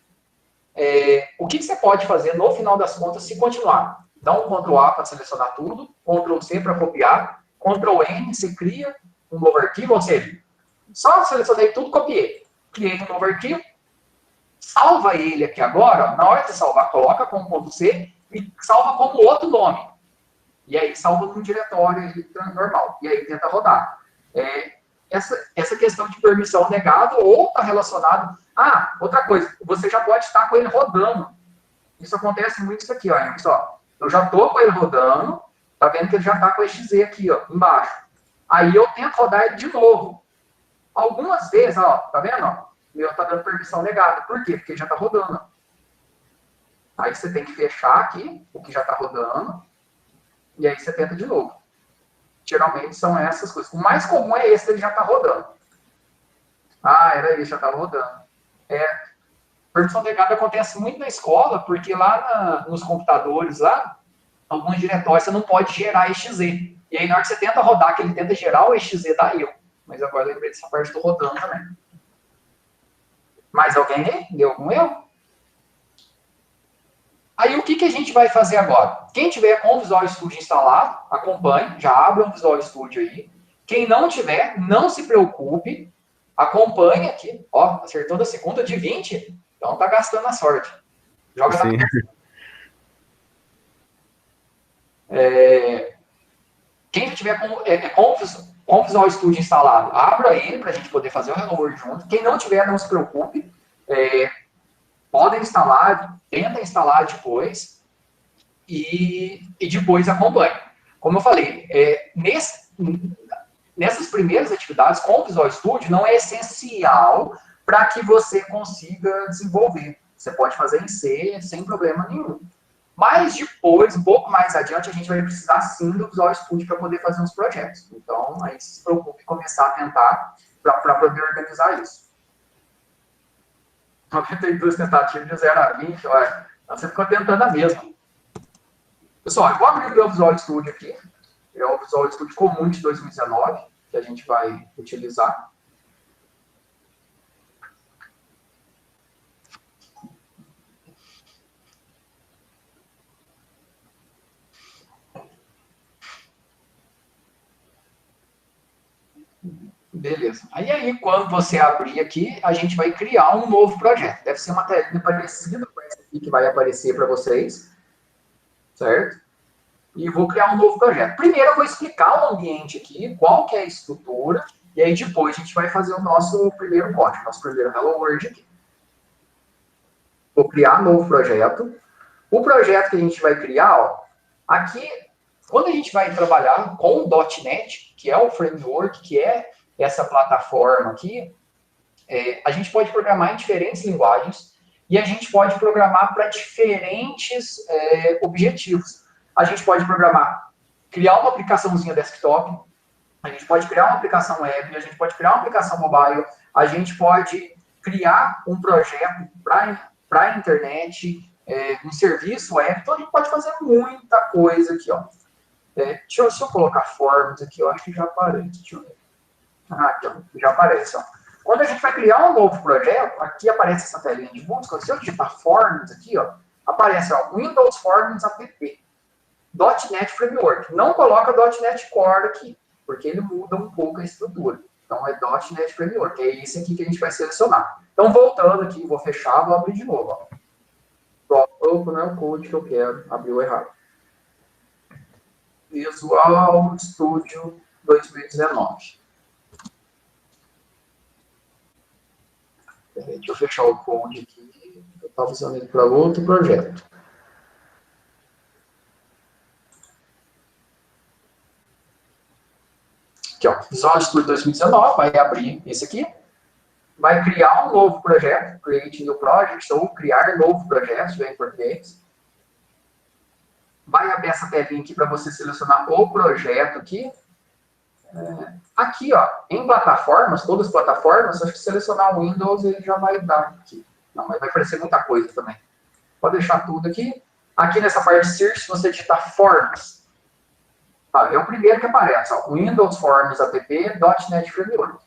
O que você pode fazer, no final das contas, se continuar? Dá um Ctrl A para selecionar tudo, Ctrl C para copiar, Ctrl N, você cria um novo arquivo, ou seja, só selecionei tudo, copiei. Criei um novo arquivo, salva ele aqui agora, ó, na hora de salvar, coloca como Ctrl C e salva como outro nome. E aí salva num diretório normal. E aí tenta rodar. Essa questão de permissão negada ou está relacionado... outra coisa, você já pode estar com ele rodando. Isso acontece muito isso aqui, ó. Eu já estou com ele rodando, tá vendo que ele já está com o exe aqui, ó, embaixo. Aí eu tento rodar ele de novo. Algumas vezes, ó, tá vendo? Ó, meu tá dando permissão negada. Por quê? Porque já está rodando. Aí você tem que fechar aqui, o que já está rodando, e aí você tenta de novo. Geralmente são essas coisas. O mais comum é esse, ele já está rodando. Era ele, já estava rodando. Permissão negada acontece muito na escola, porque lá nos computadores, lá, alguns diretórios você não pode gerar exe. E aí na hora que você tenta rodar, que ele tenta gerar o exe, dá erro. Mas agora eu lembrei dessa parte do rodando também. Mais alguém aí? Deu algum erro? Aí o que a gente vai fazer agora? Quem tiver com o Visual Studio instalado, acompanhe, já abra um Visual Studio aí. Quem não tiver, não se preocupe, acompanhe aqui. Ó, acertou da segunda de 20, então tá gastando a sorte. Joga Sim. Quem já tiver com o Visual Studio instalado, abra ele para a gente poder fazer o Hello World junto. Quem não tiver, não se preocupe. Podem instalar, tenta instalar depois e depois acompanhe. Como eu falei, nessas primeiras atividades com o Visual Studio não é essencial para que você consiga desenvolver. Você pode fazer em C sem problema nenhum. Mas depois, um pouco mais adiante, a gente vai precisar sim do Visual Studio para poder fazer uns projetos. Então, aí se preocupe em começar a tentar para poder organizar isso. 92 tentativas de 0 a 20, olha, você ficou tentando a mesma. Pessoal, eu vou abrir o meu Visual Studio aqui. É o Visual Studio Comum de 2019, que a gente vai utilizar. Beleza. Aí, quando você abrir aqui, a gente vai criar um novo projeto. Deve ser uma telinha parecida com essa aqui que vai aparecer para vocês. Certo? E vou criar um novo projeto. Primeiro eu vou explicar o ambiente aqui, qual que é a estrutura, e aí depois a gente vai fazer o nosso primeiro código, nosso primeiro Hello World aqui. Vou criar um novo projeto. O projeto que a gente vai criar, ó, aqui, quando a gente vai trabalhar com o .NET, que é o framework, que é essa plataforma aqui, a gente pode programar em diferentes linguagens e a gente pode programar para diferentes objetivos. A gente pode programar, criar uma aplicaçãozinha desktop, a gente pode criar uma aplicação web, a gente pode criar uma aplicação mobile, a gente pode criar um projeto para a internet, um serviço web, então a gente pode fazer muita coisa aqui, ó. Deixa eu colocar forms aqui, eu acho que já aparece. Deixa eu ver. Aqui, ó, já aparece, ó. Quando a gente vai criar um novo projeto, aqui aparece essa telinha de busca. Se eu digitar Forms aqui, ó, aparece, ó, Windows Forms app, .NET Framework. Não coloca .NET Core aqui, porque ele muda um pouco a estrutura. Então, é .NET Framework. É esse aqui que a gente vai selecionar. Então, voltando aqui, vou fechar, vou abrir de novo, ó. Opa, não é o code que eu quero. Abriu errado. Visual Studio 2019. Deixa eu fechar o code aqui. Eu estava usando ele para outro projeto. Aqui, ó. Visual Studio 2019. Vai abrir esse aqui. Vai criar um novo projeto. Create new project. Ou criar novo projeto, se tiver em português. Vai abrir essa telinha aqui para você selecionar o projeto aqui. Aqui, ó, em plataformas, todas as plataformas, acho que selecionar o Windows ele já vai dar aqui. Não, mas vai aparecer muita coisa também. Pode deixar tudo aqui. Aqui nessa parte Search, se você digitar Forms, É o primeiro que aparece, ó, Windows Forms app, .NET Framework.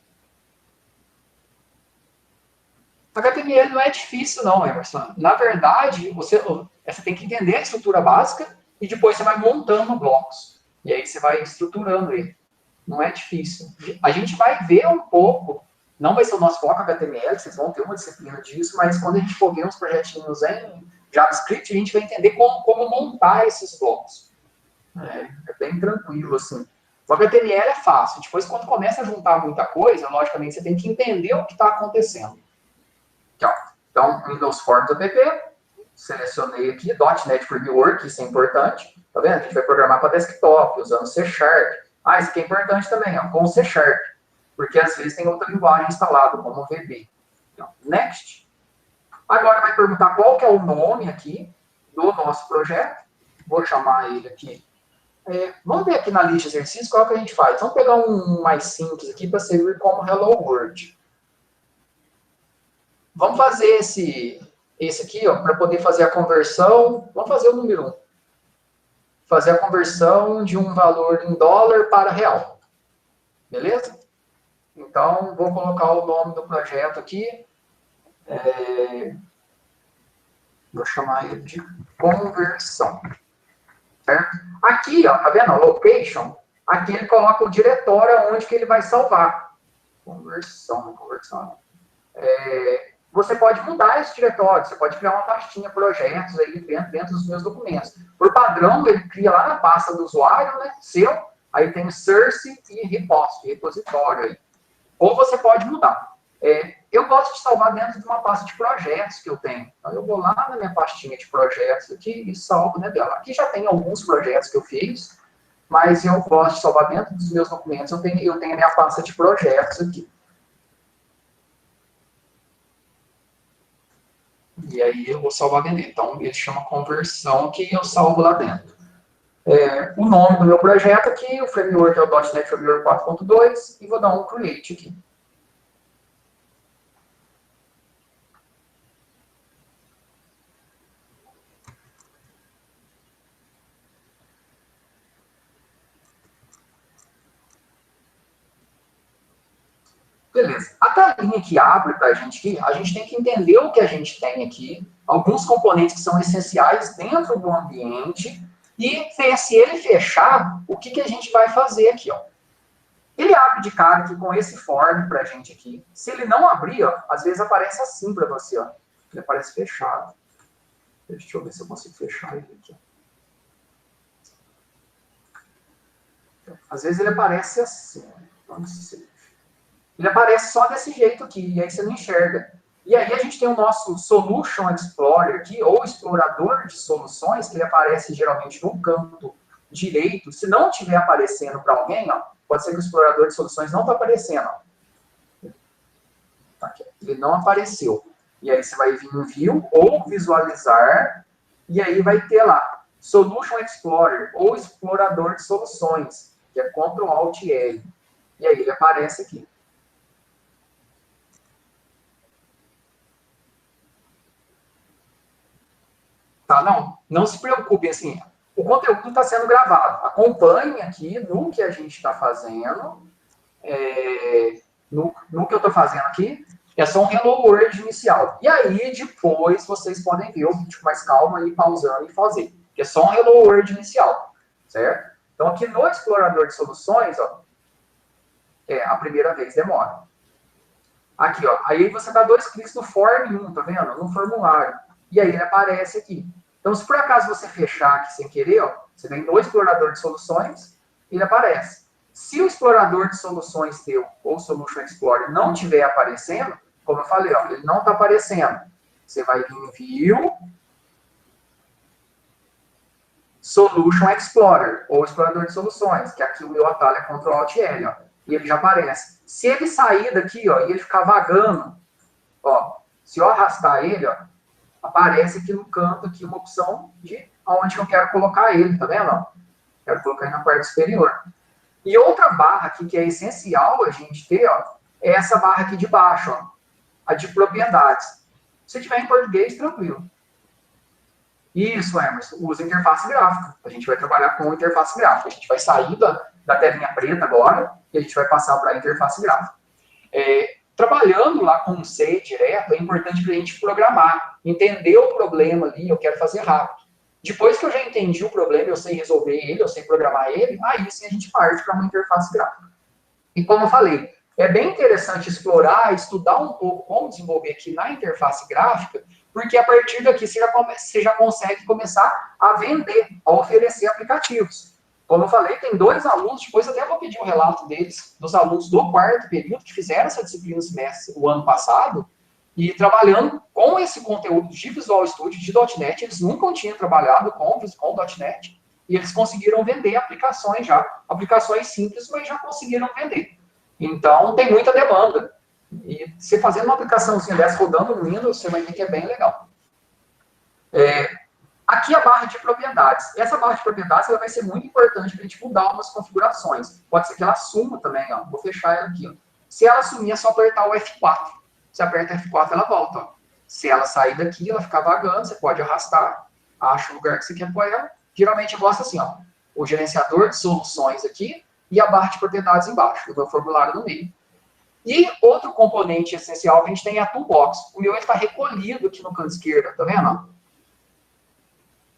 HTML não é difícil não, Emerson. Na verdade, você tem que entender a estrutura básica e depois você vai montando blocos. E aí você vai estruturando ele. Não é difícil. A gente vai ver um pouco, não vai ser o nosso foco HTML, vocês vão ter uma disciplina disso, mas quando a gente for ver uns projetinhos em JavaScript, a gente vai entender como montar esses blocos. É bem tranquilo, assim. O HTML é fácil. Depois, quando começa a juntar muita coisa, logicamente, você tem que entender o que está acontecendo. Aqui, ó. Então, Windows Forms app, selecionei aqui, .NET Framework, isso é importante. Tá vendo? A gente vai programar para desktop, usando C#. Isso aqui é importante também, ó, com C#. Porque, às vezes, tem outra linguagem instalada, como VB. Então, Next. Agora, vai perguntar qual que é o nome aqui do nosso projeto. Vou chamar ele aqui. Vamos ver aqui na lista de exercícios qual que a gente faz. Vamos pegar um mais simples aqui para servir como Hello World. Vamos fazer esse aqui, ó, para poder fazer a conversão. Vamos fazer o número 1. Fazer a conversão de um valor em dólar para real. Beleza? Então, vou colocar o nome do projeto aqui. Vou chamar ele de conversão. Certo? Aqui, ó, tá vendo? Location. Aqui ele coloca o diretório onde que ele vai salvar. Conversão. Você pode mudar esse diretório, você pode criar uma pastinha projetos aí dentro dos meus documentos. Por padrão, ele cria lá na pasta do usuário, né, seu, aí tem source e repositório aí. Ou você pode mudar. Eu gosto de salvar dentro de uma pasta de projetos que eu tenho. Então, eu vou lá na minha pastinha de projetos aqui e salvo dentro dela. Aqui já tem alguns projetos que eu fiz, mas eu gosto de salvar dentro dos meus documentos. Eu tenho a minha pasta de projetos aqui. E aí eu vou salvar dentro. Então, ele chama conversão que eu salvo lá dentro. O nome do meu projeto aqui, o framework é o .NET Framework 4.2, e vou dar um create aqui. Beleza. A telinha que abre para a gente tem que entender o que a gente tem aqui, alguns componentes que são essenciais dentro do ambiente, e se ele fechar, o que a gente vai fazer aqui, ó. Ele abre de cara aqui com esse form para a gente aqui. Se ele não abrir, ó, às vezes aparece assim para você, ó. Ele aparece fechado. Deixa eu ver se eu consigo fechar ele aqui. Às vezes ele aparece assim. Ele aparece só desse jeito aqui, e aí você não enxerga. E aí a gente tem o nosso Solution Explorer aqui, ou explorador de soluções, que ele aparece geralmente no canto direito. Se não estiver aparecendo para alguém, ó, pode ser que o explorador de soluções não está aparecendo. Ó. Aqui, ele não apareceu. E aí você vai vir em View ou Visualizar, e aí vai ter lá Solution Explorer, ou explorador de soluções, que é Ctrl+Alt+L. E aí ele aparece aqui. Tá, não se preocupe, assim, o conteúdo está sendo gravado. Acompanhe aqui no que a gente está fazendo, no que eu estou fazendo aqui, é só um Hello World inicial. E aí, depois, vocês podem ver o vídeo com mais calma, e pausando e fazer. É só um Hello World inicial, certo? Então, aqui no explorador de soluções, ó, a primeira vez demora. Aqui, ó, aí você dá 2 cliques no Form 1, tá vendo? No formulário. E aí ele aparece aqui. Então, se por acaso você fechar aqui sem querer, ó, você vem no explorador de soluções, ele aparece. Se o explorador de soluções teu, ou Solution Explorer, não estiver aparecendo, como eu falei, ó, ele não está aparecendo. Você vai vir em View, Solution Explorer, ou explorador de soluções, que aqui o meu atalho é Ctrl+Alt+L, ó, e ele já aparece. Se ele sair daqui, ó, e ele ficar vagando, ó, se eu arrastar ele, ó, aparece aqui no canto aqui uma opção de onde eu quero colocar ele, tá vendo? Ó? Quero colocar ele na parte superior. E outra barra aqui que é essencial a gente ter, ó, é essa barra aqui de baixo, ó, a de propriedades. Se tiver em português, tranquilo. Isso, Emerson, usa interface gráfica. A gente vai trabalhar com interface gráfica. A gente vai sair da telinha preta agora e a gente vai passar para a interface gráfica. Trabalhando lá com o C direto, é importante para a gente programar, entender o problema ali, eu quero fazer rápido. Depois que eu já entendi o problema, eu sei resolver ele, eu sei programar ele, aí sim a gente parte para uma interface gráfica. E como eu falei, é bem interessante explorar, estudar um pouco como desenvolver aqui na interface gráfica, porque a partir daqui você já consegue começar a vender, a oferecer aplicativos. Como eu falei, tem 2 alunos, depois até vou pedir o relato deles, dos alunos do 4º período, que fizeram essa disciplina semestre o ano passado, e trabalhando com esse conteúdo de Visual Studio, de .NET, eles nunca tinham trabalhado com .NET, e eles conseguiram vender aplicações já, aplicações simples, mas já conseguiram vender. Então, tem muita demanda. E você fazendo uma aplicaçãozinha dessa, rodando no Windows, você vai ver que é bem legal. Aqui a barra de propriedades. Essa barra de propriedades ela vai ser muito importante para a gente mudar algumas configurações. Pode ser que ela suma também, ó. Vou fechar ela aqui, ó. Se ela sumir, é só apertar o F4. Você aperta F4, ela volta, ó. Se ela sair daqui, ela ficar vagando, você pode arrastar, acha o lugar que você quer pôr ela. Geralmente eu gosto assim, ó. O gerenciador de soluções aqui e a barra de propriedades embaixo, o meu formulário no meio. E outro componente essencial, a gente tem a toolbox. O meu está recolhido aqui no canto esquerdo, tá vendo?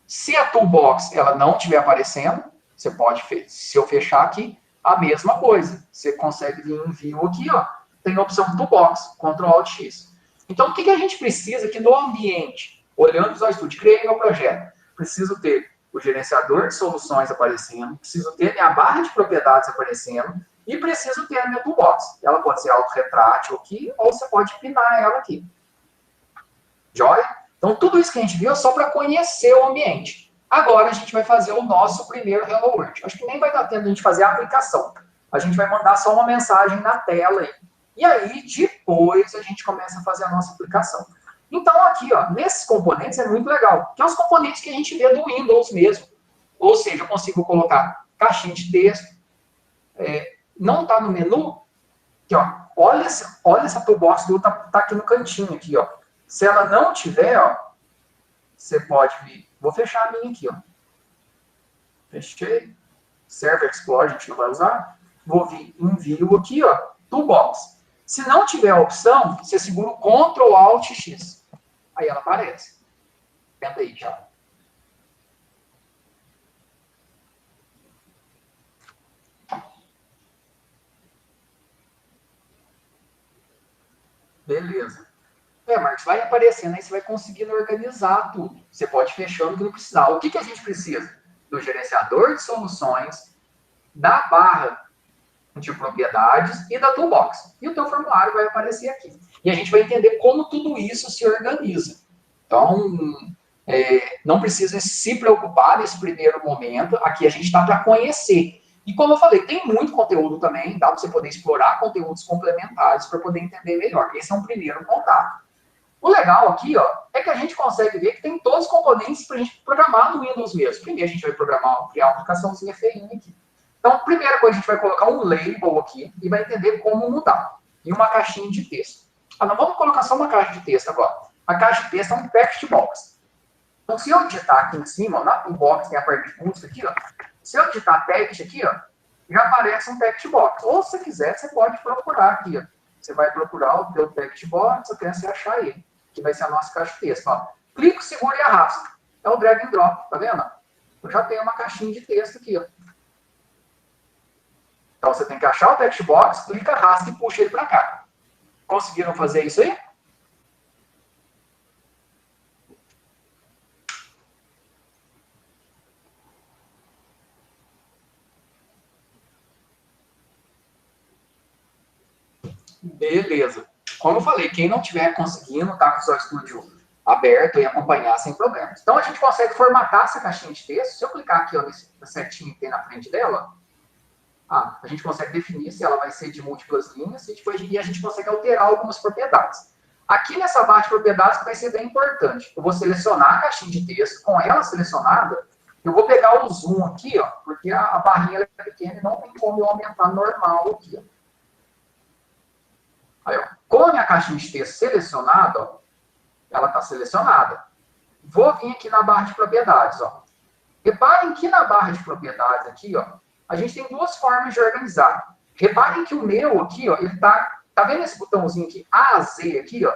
Se a toolbox ela não estiver aparecendo, você pode, se eu fechar aqui, a mesma coisa. Você consegue vir em view aqui, ó, tem a opção toolbox, Ctrl Alt X. Então, o que a gente precisa aqui no ambiente? Olhando o Visual Studio, criei meu projeto. Preciso ter o gerenciador de soluções aparecendo, preciso ter minha barra de propriedades aparecendo e preciso ter a minha toolbox. Ela pode ser autorretrátil aqui ou você pode pinar ela aqui. Joia? Então, tudo isso que a gente viu é só para conhecer o ambiente. Agora, a gente vai fazer o nosso primeiro Hello World. Acho que nem vai dar tempo de a gente fazer a aplicação. A gente vai mandar só uma mensagem na tela aí. E aí, depois, a gente começa a fazer a nossa aplicação. Então, aqui, ó, nesses componentes é muito legal, que é os componentes que a gente vê do Windows mesmo. Ou seja, eu consigo colocar caixinha de texto, não está no menu, aqui, ó, olha essa toolbox do tá aqui no cantinho, aqui, ó. Se ela não tiver, ó, você pode vir, vou fechar a minha aqui, ó. Fechei, Server Explorer a gente não vai usar, vou vir em View aqui, ó, toolbox. Se não tiver a opção, você segura o Ctrl Alt X. Aí ela aparece. Tenta aí, já. Beleza. Marcos, vai aparecendo, aí você vai conseguindo organizar tudo. Você pode ir fechando o que não precisar. O que a gente precisa? Do gerenciador de soluções, da barra de propriedades e da toolbox. E o teu formulário vai aparecer aqui. E a gente vai entender como tudo isso se organiza. Então, não precisa se preocupar nesse primeiro momento. Aqui a gente está para conhecer. E como eu falei, tem muito conteúdo também, dá para você poder explorar conteúdos complementares para poder entender melhor. Esse é um primeiro contato. O legal aqui, ó, é que a gente consegue ver que tem todos os componentes para a gente programar no Windows mesmo. Primeiro a gente vai criar uma aplicaçãozinha feinha aqui. Então, a primeira coisa, a gente vai colocar um label aqui e vai entender como mudar. E uma caixinha de texto. Não vamos colocar só uma caixa de texto agora. A caixa de texto é um text box. Então, se eu digitar aqui em cima, ó, na toolbox tem a parte de busca aqui, ó. Se eu digitar text aqui, ó, já aparece um text box. Ou, se você quiser, você pode procurar aqui, ó. Você vai procurar o teu text box até você achar ele, que vai ser a nossa caixa de texto, ó. Clico, seguro e arrasto. É o drag and drop, tá vendo? Eu já tenho uma caixinha de texto aqui, ó. Então, você tem que achar o text box, clica, arrasta e puxa ele para cá. Conseguiram fazer isso aí? Beleza. Como eu falei, quem não estiver conseguindo, tá com o Visual Studio aberto e acompanhar sem problemas. Então, a gente consegue formatar essa caixinha de texto. Se eu clicar aqui, ó, nesse setinho que tem na frente dela, a gente consegue definir se ela vai ser de múltiplas linhas e a gente consegue alterar algumas propriedades. Aqui nessa barra de propriedades vai ser bem importante. Eu vou selecionar a caixinha de texto, com ela selecionada, eu vou pegar o zoom aqui, ó, porque a barrinha é pequena e não tem como eu aumentar normal aqui, ó. Aí, ó, com a minha caixinha de texto selecionada, ó, ela está selecionada. vou vir aqui na barra de propriedades, ó. Reparem que na barra de propriedades aqui, ó, a gente tem duas formas de organizar. Reparem que o meu aqui, ó, ele tá vendo esse botãozinho aqui, A a Z aqui, ó?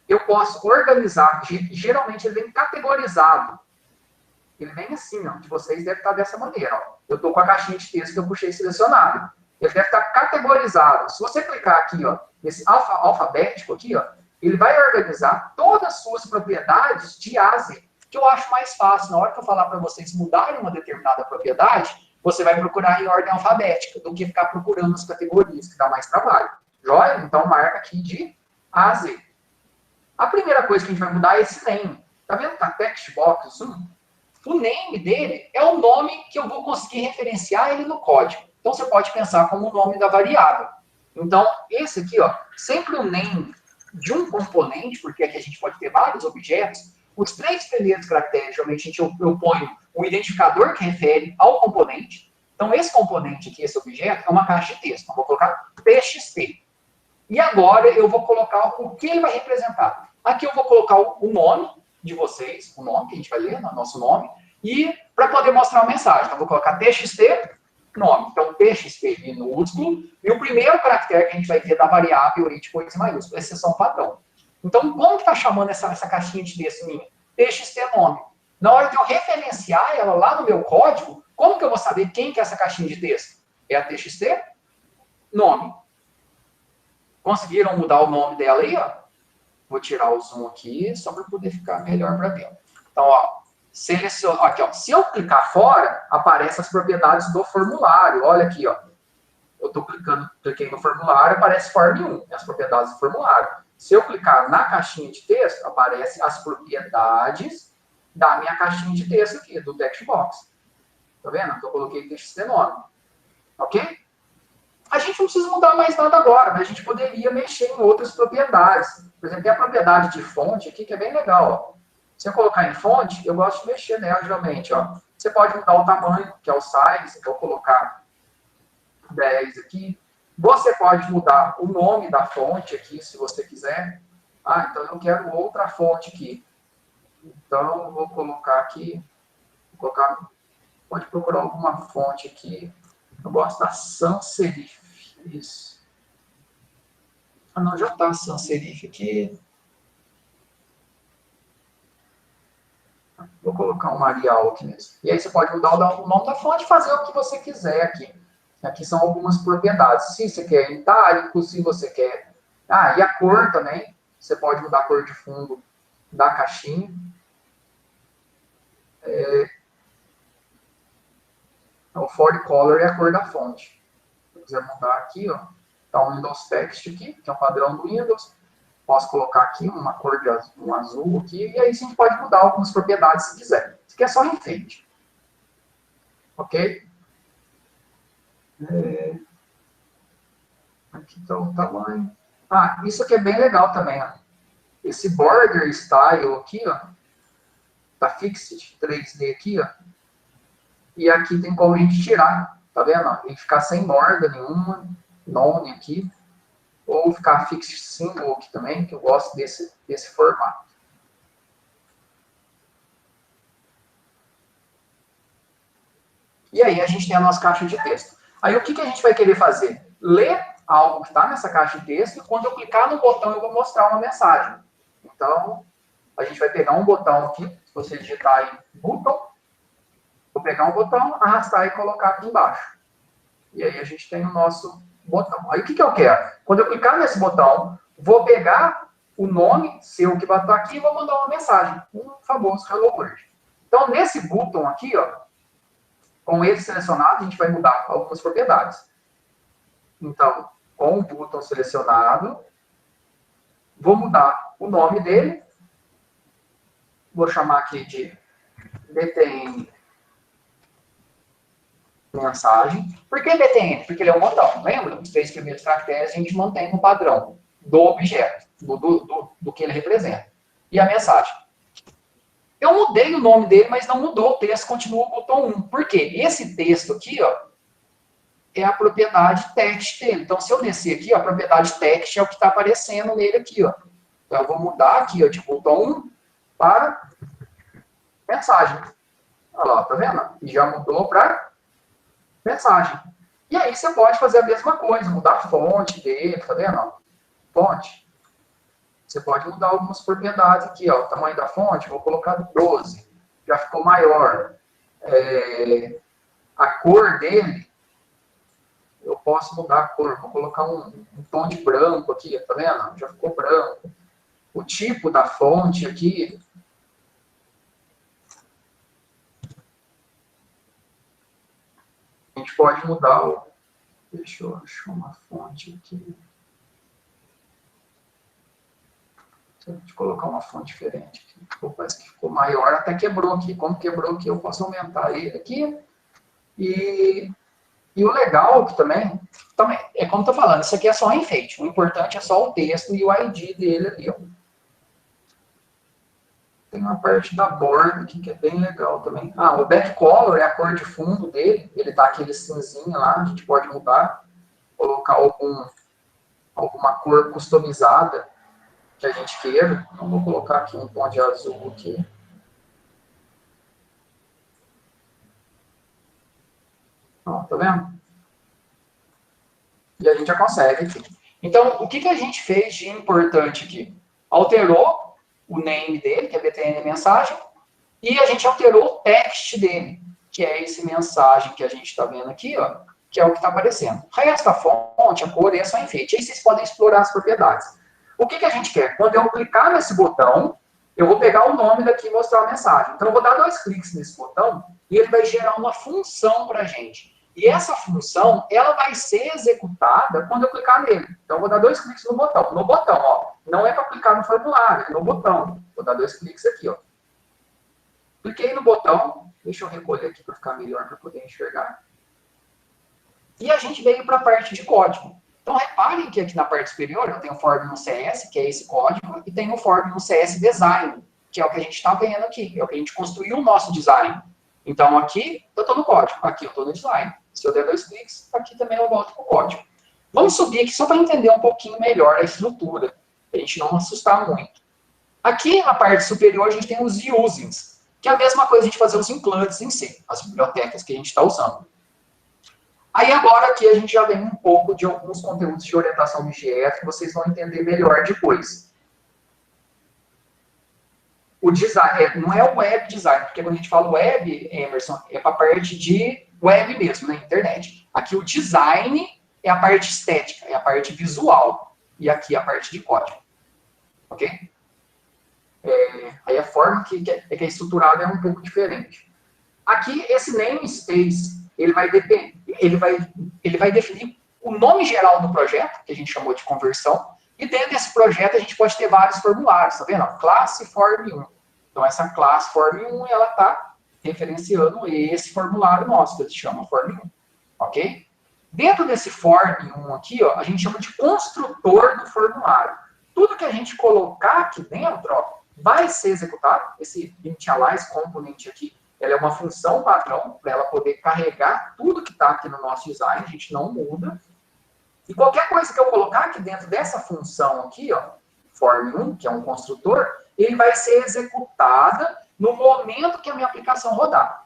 Eu posso organizar, geralmente ele vem categorizado. Ele vem assim, ó, de vocês deve estar dessa maneira, ó. Eu tô com a caixinha de texto que eu puxei selecionado. Ele deve estar categorizado. Se você clicar aqui, ó, nesse alfabético aqui, ó, ele vai organizar todas as suas propriedades de A a Z, que eu acho mais fácil. Na hora que eu falar para vocês mudarem uma determinada propriedade, você vai procurar em ordem alfabética, do que ficar procurando as categorias, que dá mais trabalho. Joia? Então, marca aqui de A a Z. A primeira coisa que a gente vai mudar é esse name. Tá vendo? Tá text box 1. O name dele é o nome que eu vou conseguir referenciar ele no código. Então, você pode pensar como o nome da variável. Então, esse aqui, ó, sempre o name de um componente, porque aqui a gente pode ter vários objetos, os 3 primeiros caracteres, geralmente eu ponho o identificador que refere ao componente. Então, esse componente aqui, esse objeto, é uma caixa de texto. Então, vou colocar txt. E agora eu vou colocar o que ele vai representar. Aqui eu vou colocar o nome de vocês, o nome que a gente vai ler, nosso nome, e para poder mostrar uma mensagem. Então, vou colocar txt, nome. Então, txt minúsculo, e o primeiro caractere que a gente vai ver da variável aí de coisa maiúscula, exceção padrão. Então, como que está chamando essa caixinha de texto minha? Txt nome. Na hora de eu referenciar ela lá no meu código, como que eu vou saber quem que é essa caixinha de texto? É a txt nome. Conseguiram mudar o nome dela aí, ó? Vou tirar o zoom aqui, só para poder ficar melhor para ver. Então, ó, seleciono, aqui, ó, se eu clicar fora, aparecem as propriedades do formulário. Olha aqui, ó. Eu estou cliquei no formulário, aparece form 1, as propriedades do formulário. Se eu clicar na caixinha de texto, aparecem as propriedades da minha caixinha de texto aqui, do text box. Tá vendo? Que eu coloquei txt nome. Ok? A gente não precisa mudar mais nada agora, mas a gente poderia mexer em outras propriedades. Por exemplo, tem a propriedade de fonte aqui, que é bem legal, ó. Se eu colocar em fonte, eu gosto de mexer nela, geralmente, ó. Você pode mudar o tamanho, que é o size, então eu vou colocar 10 aqui. Você pode mudar o nome da fonte aqui, se você quiser. Ah, então eu quero outra fonte aqui. Então, eu vou colocar aqui, pode procurar alguma fonte aqui. Eu gosto da sans serif. Isso. Ah, não, já está a sans serif aqui. Vou colocar um Arial aqui mesmo. E aí você pode mudar o nome da fonte e fazer o que você quiser aqui. Aqui são algumas propriedades. Se você quer itálico, se você quer... Ah, e a cor também. Você pode mudar a cor de fundo da caixinha. O for color é a cor da fonte. Se eu quiser mudar aqui, ó, tá o Windows Text aqui, que é o padrão do Windows. Posso colocar aqui uma cor de azul, um azul aqui, e aí a gente pode mudar algumas propriedades se quiser. Isso aqui é só enfeite. Ok? Aqui está o tamanho. Ah, isso aqui é bem legal também, ó. Esse border style aqui, ó, tá fixed 3D aqui, ó. E aqui tem como a gente tirar, tá vendo? Ó? E ficar sem borda nenhuma, none aqui. Ou ficar fixed symbol aqui também, que eu gosto desse formato. E aí a gente tem a nossa caixa de texto. Aí o que a gente vai querer fazer? Ler algo que está nessa caixa de texto, e quando eu clicar no botão eu vou mostrar uma mensagem. Então, a gente vai pegar um botão aqui, se você digitar aí, button, vou pegar um botão, arrastar e colocar aqui embaixo. E aí a gente tem o nosso botão. Aí o que eu quero? Quando eu clicar nesse botão, vou pegar o nome seu que vai estar aqui e vou mandar uma mensagem. Um famoso Hello World. Então, nesse botão aqui, ó, com ele selecionado, a gente vai mudar algumas propriedades. Então, com o botão selecionado, vou mudar o nome dele. Vou chamar aqui de btn mensagem. Por que btn? Porque ele é um botão. Lembra? Os 3 primeiros caracteres a gente mantém no padrão do objeto, do que ele representa. E a mensagem. Eu mudei o nome dele, mas não mudou o texto, continua o botão 1. Por quê? Esse texto aqui, ó, é a propriedade text dele. Então, se eu descer aqui, ó, a propriedade text é o que está aparecendo nele aqui, ó. Então, eu vou mudar aqui, ó, de botão 1 para mensagem. Olha lá, tá vendo? E já mudou para mensagem. E aí você pode fazer a mesma coisa, mudar a fonte dele, tá vendo? Fonte. Você pode mudar algumas propriedades aqui, ó. O tamanho da fonte, vou colocar 12. Já ficou maior. A cor dele, eu posso mudar a cor. Vou colocar um tom de branco aqui, tá vendo? Já ficou branco. O tipo da fonte aqui, a gente pode mudar o... Deixa eu achar uma fonte aqui. Deixa eu colocar uma fonte diferente aqui. Parece que ficou maior, até quebrou aqui. Como quebrou aqui, eu posso aumentar ele aqui. E o legal que também é como eu tô falando, isso aqui é só um enfeite. O importante é só o texto e o ID dele ali, ó. Tem uma parte da borda aqui que é bem legal também. Ah, o backcolor é a cor de fundo dele. Ele tá aquele cinzinho lá, a gente pode mudar. Colocar alguma cor customizada que a gente queira. Então, vou colocar aqui um tom de azul aqui. Ó, tá vendo? E a gente já consegue aqui. Então, o que a gente fez de importante aqui? Alterou o name dele, que é BTN mensagem, e a gente alterou o text dele, que é esse mensagem que a gente está vendo aqui, ó, que é o que está aparecendo. O resto da fonte, a cor, é só enfeite. Aí vocês podem explorar as propriedades. O que a gente quer? Quando eu clicar nesse botão, eu vou pegar o nome daqui e mostrar a mensagem. Então, eu vou dar 2 cliques nesse botão e ele vai gerar uma função para a gente. E essa função, ela vai ser executada quando eu clicar nele. Então, eu vou dar 2 cliques no botão. No botão, ó. Não é para clicar no formulário, é no botão. Vou dar 2 cliques aqui, ó. Cliquei no botão. Deixa eu recolher aqui para ficar melhor, para poder enxergar. E a gente veio para a parte de código. Então, reparem que aqui na parte superior eu tenho o Form CS, que é esse código, e tenho o Form CS Design, que é o que a gente está vendo aqui. É o que a gente construiu o nosso design. Então, aqui eu estou no código, aqui eu estou no design. Se eu der 2 cliques, aqui também eu volto para o código. Vamos subir aqui só para entender um pouquinho melhor a estrutura, para a gente não assustar muito. Aqui na parte superior a gente tem os usings, que é a mesma coisa a gente fazer os includes em C, as bibliotecas que a gente está usando. Aí agora aqui a gente já vem um pouco de alguns conteúdos de orientação a objeto que vocês vão entender melhor depois. O design, não é o web design, porque quando a gente fala web, Emerson, é para a parte de web mesmo, na internet. Aqui o design é a parte estética, é a parte visual. E aqui a parte de código. Ok? Aí a forma que é estruturada é um pouco diferente. Aqui, esse namespace, ele vai definir o nome geral do projeto, que a gente chamou de conversão, e dentro desse projeto a gente pode ter vários formulários, tá vendo? Classe Form 1. Então, essa classe Form 1, ela está referenciando esse formulário nosso, que se chama Form 1. Ok? Dentro desse Form 1 aqui, ó, a gente chama de construtor do formulário. Tudo que a gente colocar aqui dentro, ó, vai ser executado. Esse initialize component aqui, ela é uma função padrão para ela poder carregar tudo que está aqui no nosso design, a gente não muda. E qualquer coisa que eu colocar aqui dentro dessa função aqui, ó, Form 1, que é um construtor, ele vai ser executada no momento que a minha aplicação rodar.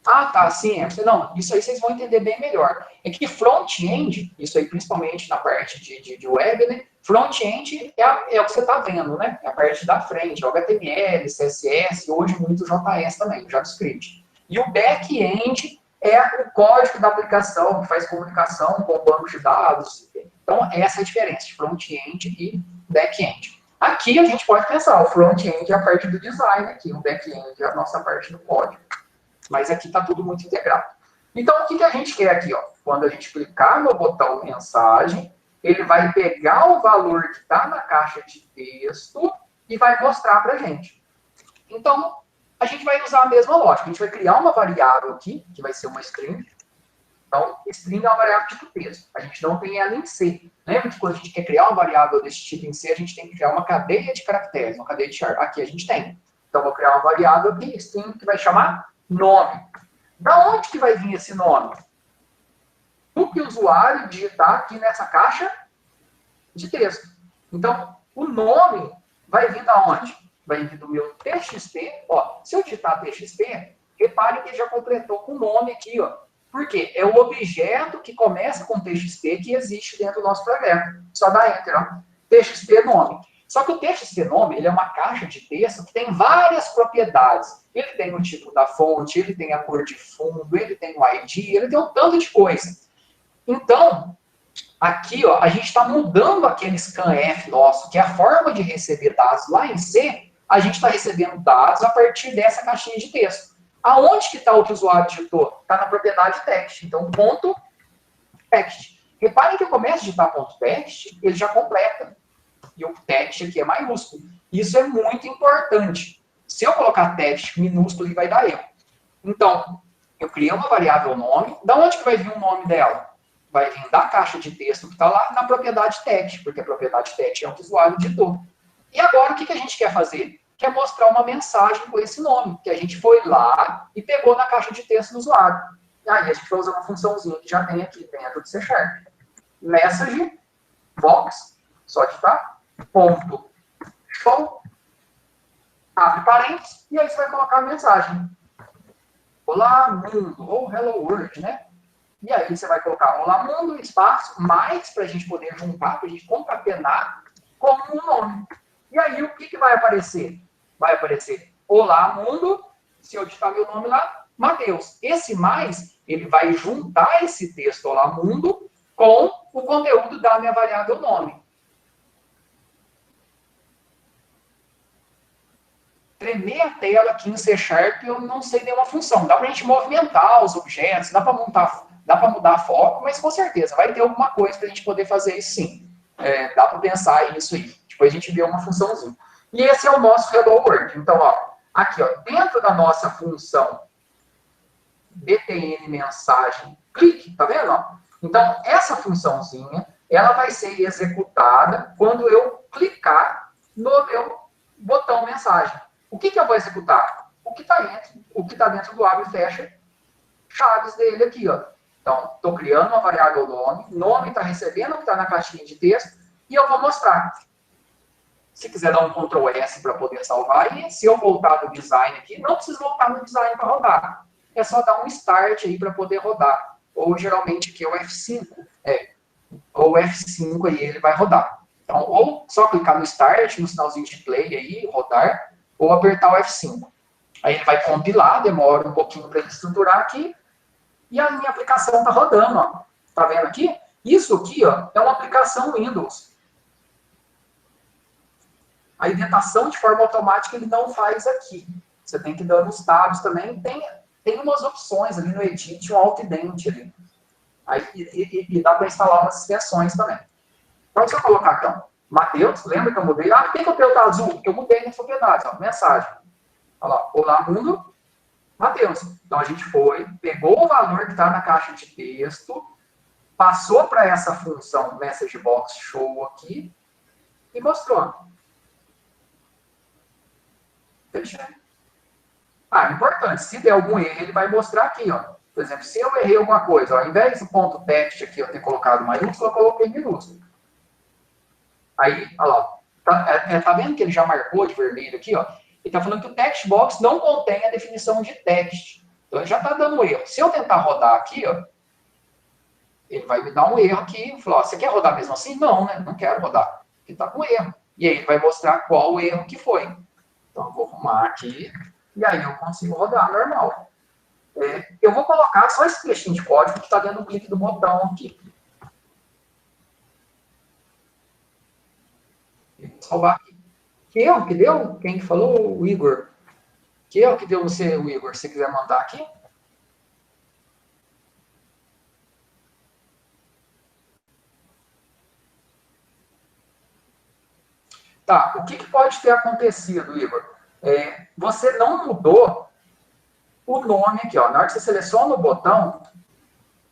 Ah, tá, sim, não, isso aí vocês vão entender bem melhor. É que front-end, isso aí principalmente na parte de web, né? Front-end é o que você está vendo, né? É a parte da frente, HTML, CSS, hoje muito JS também, JavaScript. E o back-end é o código da aplicação, que faz comunicação com o banco de dados. Então, essa é a diferença de front-end e back-end. Aqui a gente pode pensar, o front-end é a parte do design aqui, o back-end é a nossa parte do código. Mas aqui está tudo muito integrado. Então, o que a gente quer aqui? Ó? Quando a gente clicar no botão mensagem, ele vai pegar o valor que está na caixa de texto e vai mostrar para a gente. Então, a gente vai usar a mesma lógica. A gente vai criar uma variável aqui, que vai ser uma string. Então, string é uma variável tipo texto. A gente não tem ela em C. Lembra que quando a gente quer criar uma variável desse tipo em C, a gente tem que criar uma cadeia de caracteres, uma cadeia de char. Aqui a gente tem. Então, vou criar uma variável aqui, string, que vai chamar nome. Da onde que vai vir esse nome? O que o usuário digitar aqui nessa caixa de texto. Então, o nome vai vir da onde? Vai vir do meu TXT. Ó, se eu digitar TXT, repare que ele já completou com o nome aqui, ó. Por quê? É o objeto que começa com TXT que existe dentro do nosso projeto. Só dá Enter, ó. TXT nome. Só que o TXT nome, ele é uma caixa de texto que tem várias propriedades. Ele tem o tipo da fonte, ele tem a cor de fundo, ele tem o ID, ele tem um tanto de coisa. Então, aqui, ó, a gente está mudando aquele scanf nosso, que é a forma de receber dados lá em C, a gente está recebendo dados a partir dessa caixinha de texto. Aonde que está o que o usuário digitou? Está na propriedade text. Então, ponto text. Reparem que eu começo a digitar ponto text, ele já completa. E o text aqui é maiúsculo. Isso é muito importante. Se eu colocar text minúsculo, ele vai dar erro. Então, eu criei uma variável nome. Da onde que vai vir o nome dela? Vai vir da caixa de texto que está lá na propriedade text, porque a propriedade text é o que o usuário digitou. E agora, o que a gente quer fazer? Quer mostrar uma mensagem com esse nome, que a gente foi lá e pegou na caixa de texto do usuário. E aí, a gente vai usar uma funçãozinha que já tem aqui dentro do C#. Message, box, só digitar, ponto, show, abre parênteses, e aí você vai colocar a mensagem. Olá, mundo, ou hello world, né? E aí você vai colocar olá, mundo, espaço, mais, para a gente poder juntar, para a gente concatenar como um nome. E aí, o que vai aparecer? Vai aparecer olá, mundo, se eu digitar meu nome lá, Matheus. Esse mais, ele vai juntar esse texto olá, mundo, com o conteúdo da minha variável nome. Tremer a tela aqui em C# eu não sei nenhuma função. Dá para a gente movimentar os objetos, dá para mudar foco, mas com certeza vai ter alguma coisa para a gente poder fazer isso sim. Dá para pensar nisso aí. Depois a gente vê uma funçãozinha. E esse é o nosso Hello World. Então, ó, aqui, ó, dentro da nossa função btn mensagem clique, tá vendo? Ó? Então, essa funçãozinha, ela vai ser executada quando eu clicar no meu botão mensagem. O que eu vou executar? O que está dentro do abre e fecha chaves dele aqui, ó. Então, estou criando uma variável nome está recebendo o que está na caixinha de texto, e eu vou mostrar. Se quiser dar um Ctrl S para poder salvar, e se eu voltar no design aqui, não preciso voltar no design para rodar. É só dar um start aí para poder rodar. Ou geralmente aqui é o F5. Ou F5 aí ele vai rodar. Então, ou só clicar no start, no sinalzinho de play aí, rodar, ou apertar o F5. Aí ele vai compilar, demora um pouquinho para ele estruturar aqui, e a minha aplicação está rodando, ó. Tá vendo aqui? Isso aqui, ó, é uma aplicação Windows. A indentação de forma automática ele não faz aqui. Você tem que dar nos tabs também. Tem umas opções ali no Edit, um Alt-Dent ali. Aí, e dá para instalar umas extensões também. Então, se eu colocar então, Matheus, lembra que eu mudei? Ah, por que o teu tá azul? Eu mudei nas propriedades, ó, mensagem. Olha lá, olá, mundo, Matheus. Então, a gente foi, pegou o valor que está na caixa de texto, passou para essa função message box show aqui e mostrou. Fecha. Importante, se der algum erro, ele vai mostrar aqui, ó. Por exemplo, se eu errei alguma coisa, ó, ao invés do ponto text aqui eu ter colocado maiúsculo, eu coloquei minúsculo. Aí, olha lá, tá vendo que ele já marcou de vermelho aqui, ó? Ele tá falando que o text box não contém a definição de text. Então ele já tá dando erro. Se eu tentar rodar aqui, ó, ele vai me dar um erro aqui. Falar, ó, você quer rodar mesmo assim? Não, né? Não quero rodar. Porque tá com erro. E aí ele vai mostrar qual o erro que foi. Então eu vou arrumar aqui. E aí eu consigo rodar normal. Eu vou colocar só esse trechinho de código que está dentro do clique do botão aqui. Eu vou salvar aqui. Que erro que deu? Quem falou? O Igor. Que erro que deu você, o Igor? Se você quiser mandar aqui. Tá, o que pode ter acontecido, Igor? Você não mudou o nome aqui, ó. Na hora que você seleciona o botão,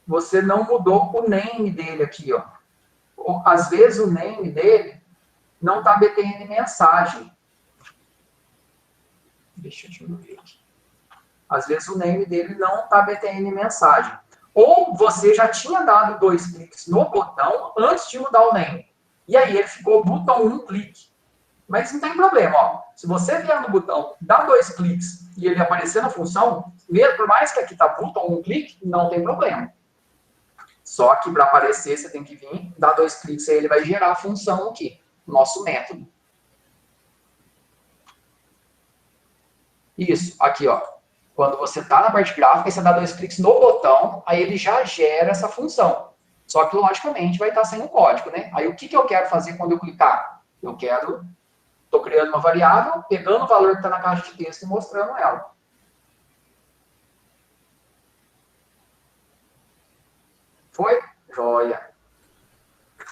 você não mudou o name dele aqui, ó. Às vezes o name dele não está btn mensagem. Deixa eu ver aqui. Às vezes o name dele não está btn mensagem. Ou você já tinha dado 2 cliques no botão antes de mudar o name. E aí ele ficou botão 1 clique. Mas não tem problema, ó. Se você vier no botão, dá 2 cliques e ele aparecer na função, mesmo por mais que aqui tá botão um clique, não tem problema. Só que para aparecer você tem que vir, dar 2 cliques e ele vai gerar a função aqui, nosso método. Isso, aqui, ó. Quando você está na parte gráfica, você dá 2 cliques no botão, aí ele já gera essa função. Só que, logicamente, vai estar sem o código, né? Aí, o que eu quero fazer quando eu clicar? Estou criando uma variável, pegando o valor que está na caixa de texto e mostrando ela. Foi? Joia.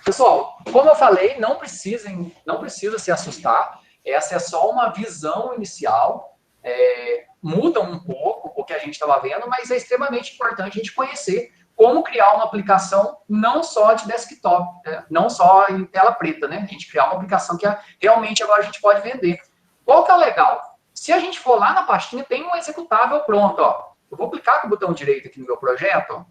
Pessoal, como eu falei, não precisa se assustar. Essa é só uma visão inicial. Muda um pouco o que a gente estava vendo, mas é extremamente importante a gente conhecer como criar uma aplicação não só de desktop, não só em tela preta, né? A gente criar uma aplicação que realmente agora a gente pode vender. Qual que é o legal? Se a gente for lá na pastinha, tem um executável pronto, ó. Eu vou clicar com o botão direito aqui no meu projeto, ó.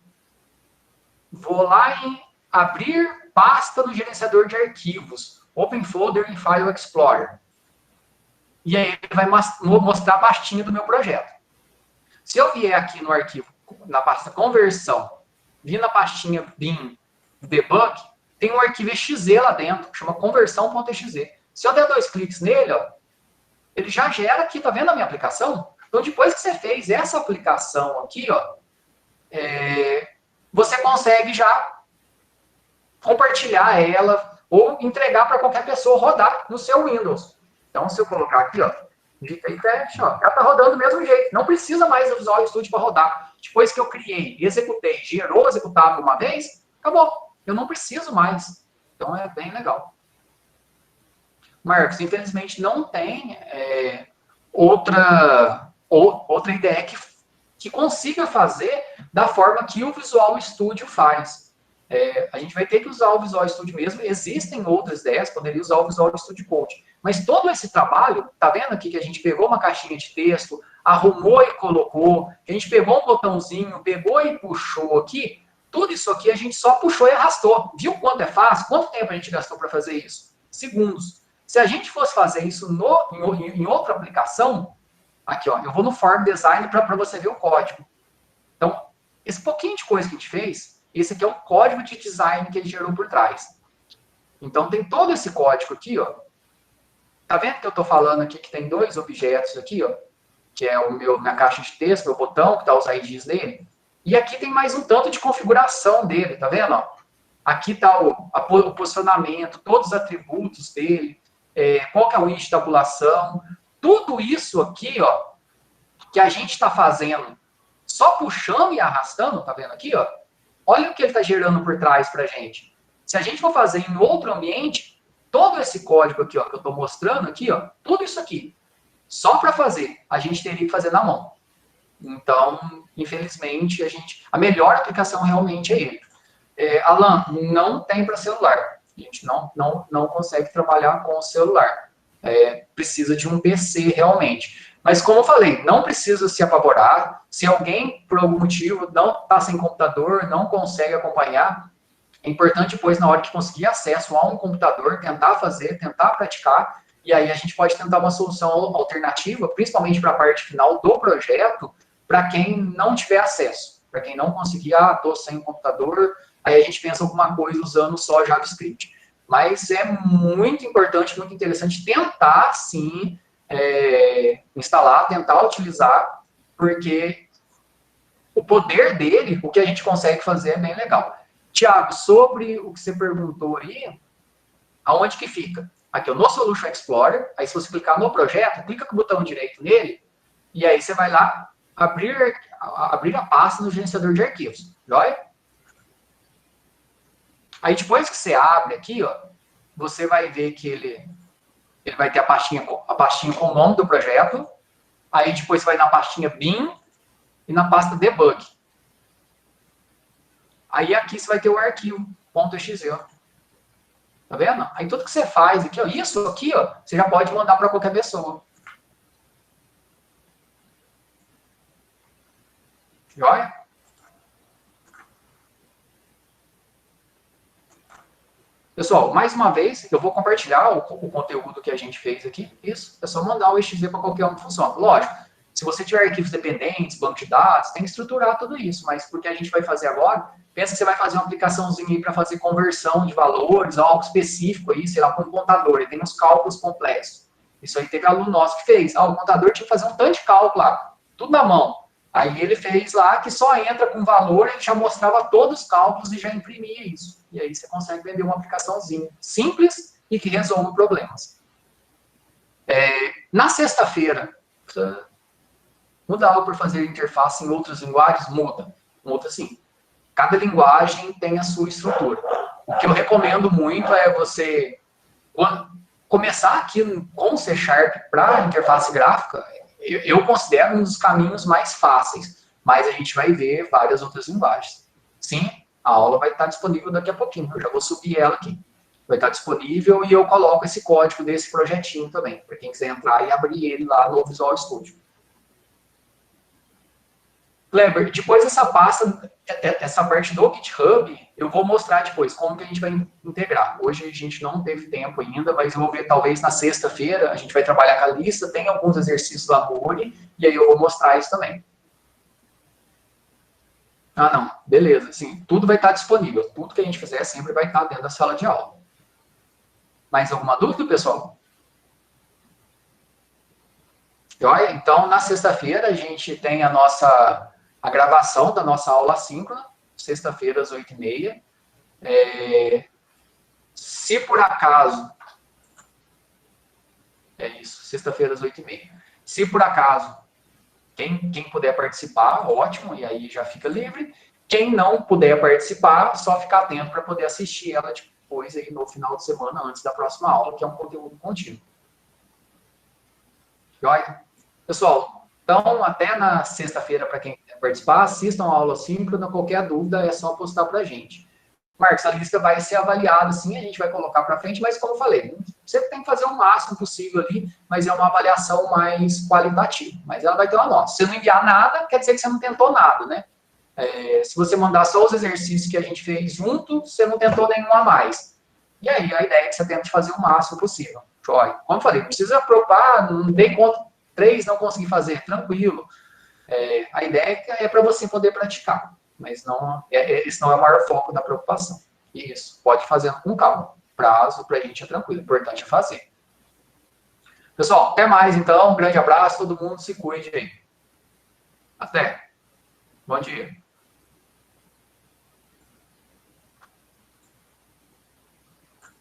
Vou lá em abrir pasta no gerenciador de arquivos, Open Folder em File Explorer. E aí ele vai mostrar a pastinha do meu projeto. Se eu vier aqui no arquivo, na pasta conversão, vir na pastinha bin debug, tem um arquivo exe lá dentro, que chama conversão.exe. Se eu der 2 cliques nele, ó, ele já gera aqui, tá vendo a minha aplicação? Então, depois que você fez essa aplicação aqui, ó, você consegue já compartilhar ela ou entregar para qualquer pessoa rodar no seu Windows. Então, se eu colocar aqui, ó, dica aí teste, ó, ela tá rodando do mesmo jeito. Não precisa mais do Visual Studio para rodar. Depois que eu criei, executei, gerou o executável uma vez, acabou. Eu não preciso mais. Então, é bem legal. Marcos, infelizmente não tem outra IDE que consiga fazer da forma que o Visual Studio faz. A gente vai ter que usar o Visual Studio mesmo. Existem outras ideias, poderia usar o Visual Studio Code. Mas todo esse trabalho, tá vendo aqui que a gente pegou uma caixinha de texto, arrumou e colocou, que a gente pegou um botãozinho, pegou e puxou aqui, tudo isso aqui a gente só puxou e arrastou. Viu quanto é fácil? Quanto tempo a gente gastou para fazer isso? Segundos. Se a gente fosse fazer isso em outra aplicação, aqui, ó, eu vou no Form Design para você ver o código. Então, esse pouquinho de coisa que a gente fez, esse aqui é o código de design que ele gerou por trás. Então, tem todo esse código aqui, ó. Tá vendo que eu estou falando aqui que tem 2 objetos aqui, ó? Que é minha caixa de texto, meu botão, que tá os IDs dele. E aqui tem mais um tanto de configuração dele, tá vendo? Ó? Aqui tá o posicionamento, todos os atributos dele, qual que é o índice de tabulação. Tudo isso aqui, ó, que a gente está fazendo só puxando e arrastando, tá vendo aqui, ó? Olha o que ele está gerando por trás para a gente. Se a gente for fazer em outro ambiente, todo esse código aqui, ó, que eu estou mostrando aqui, ó, tudo isso aqui, só para fazer, a gente teria que fazer na mão. Então, infelizmente, a melhor aplicação realmente é ele. Alan, não tem para celular. A gente não consegue trabalhar com o celular. Precisa de um PC realmente. Mas, como eu falei, não precisa se apavorar. Se alguém, por algum motivo, não está sem computador, não consegue acompanhar, é importante, depois, na hora que conseguir acesso a um computador, tentar fazer, tentar praticar, e aí a gente pode tentar uma solução alternativa, principalmente para a parte final do projeto, para quem não tiver acesso. Para quem não conseguir, estou sem um computador, aí a gente pensa alguma coisa usando só JavaScript. Mas é muito importante, muito interessante tentar, sim, instalar, tentar utilizar, porque o poder dele, o que a gente consegue fazer é bem legal. Tiago, sobre o que você perguntou aí, aonde que fica? Aqui, no Solution Explorer, aí se você clicar no projeto, clica com o botão direito nele, e aí você vai lá abrir a pasta no gerenciador de arquivos, joia? Aí depois que você abre aqui, ó, você vai ver que ele vai ter a pastinha com o nome do projeto, aí depois você vai na pastinha bin e na pasta debug. Aí aqui você vai ter o arquivo .exe. Tá vendo? Aí tudo que você faz aqui, ó, isso aqui, ó, você já pode mandar para qualquer pessoa. Joia? Pessoal, mais uma vez, eu vou compartilhar o conteúdo que a gente fez aqui. Isso, é só mandar o exe para qualquer um que funciona. Lógico, se você tiver arquivos dependentes, banco de dados, tem que estruturar tudo isso. Mas porque a gente vai fazer agora, pensa que você vai fazer uma aplicaçãozinha aí para fazer conversão de valores, algo específico aí, sei lá, com um contador. Ele tem uns cálculos complexos. Isso aí teve aluno nosso que fez. O contador tinha que fazer um tanto de cálculo lá, tudo na mão. Aí ele fez lá que só entra com valor, ele já mostrava todos os cálculos e já imprimia isso. E aí você consegue vender uma aplicaçãozinha simples e que resolve problemas. Na sexta-feira, muda algo por fazer interface em outras linguagens? Muda. Muda sim. Cada linguagem tem a sua estrutura. O que eu recomendo muito é você começar aqui com C# para interface gráfica. Eu considero um dos caminhos mais fáceis, mas a gente vai ver várias outras linguagens. Sim, a aula vai estar disponível daqui a pouquinho, eu já vou subir ela aqui. Vai estar disponível e eu coloco esse código desse projetinho também, para quem quiser entrar e abrir ele lá no Visual Studio. Kleber, depois essa parte do GitHub, eu vou mostrar depois como que a gente vai integrar. Hoje a gente não teve tempo ainda, mas eu vou ver talvez na sexta-feira, a gente vai trabalhar com a lista, tem alguns exercícios lá no Uni, e aí eu vou mostrar isso também. Não, beleza, sim, tudo vai estar disponível, tudo que a gente fizer sempre vai estar dentro da sala de aula. Mais alguma dúvida, pessoal? Então, na sexta-feira, a gente tem a gravação da nossa aula assíncrona, sexta-feira às 8h30. Se por acaso... sexta-feira às 8h30. Se por acaso, quem puder participar, ótimo, e aí já fica livre. Quem não puder participar, só ficar atento para poder assistir ela depois, aí, no final de semana, antes da próxima aula, que é um conteúdo contínuo. Joia? Pessoal, então, até na sexta-feira, para quem quer participar, assistam a aula síncrona, qualquer dúvida é só postar para a gente. Marcos, a lista vai ser avaliada, sim, a gente vai colocar para frente, mas como eu falei, você tem que fazer o máximo possível ali, mas é uma avaliação mais qualitativa, mas ela vai ter uma nota. Se você não enviar nada, quer dizer que você não tentou nada, né? Se você mandar só os exercícios que a gente fez junto, você não tentou nenhum a mais. E aí, a ideia é que você tente fazer o máximo possível. Joia. Como eu falei, não precisa preocupar, não dei conta, 3 não consegui fazer, tranquilo. A ideia é para você poder praticar, mas não, esse não é o maior foco da preocupação. Isso, pode fazer com calma. Prazo para a gente é tranquilo, o importante é fazer. Pessoal, até mais então, um grande abraço, todo mundo se cuide aí. Até. Bom dia.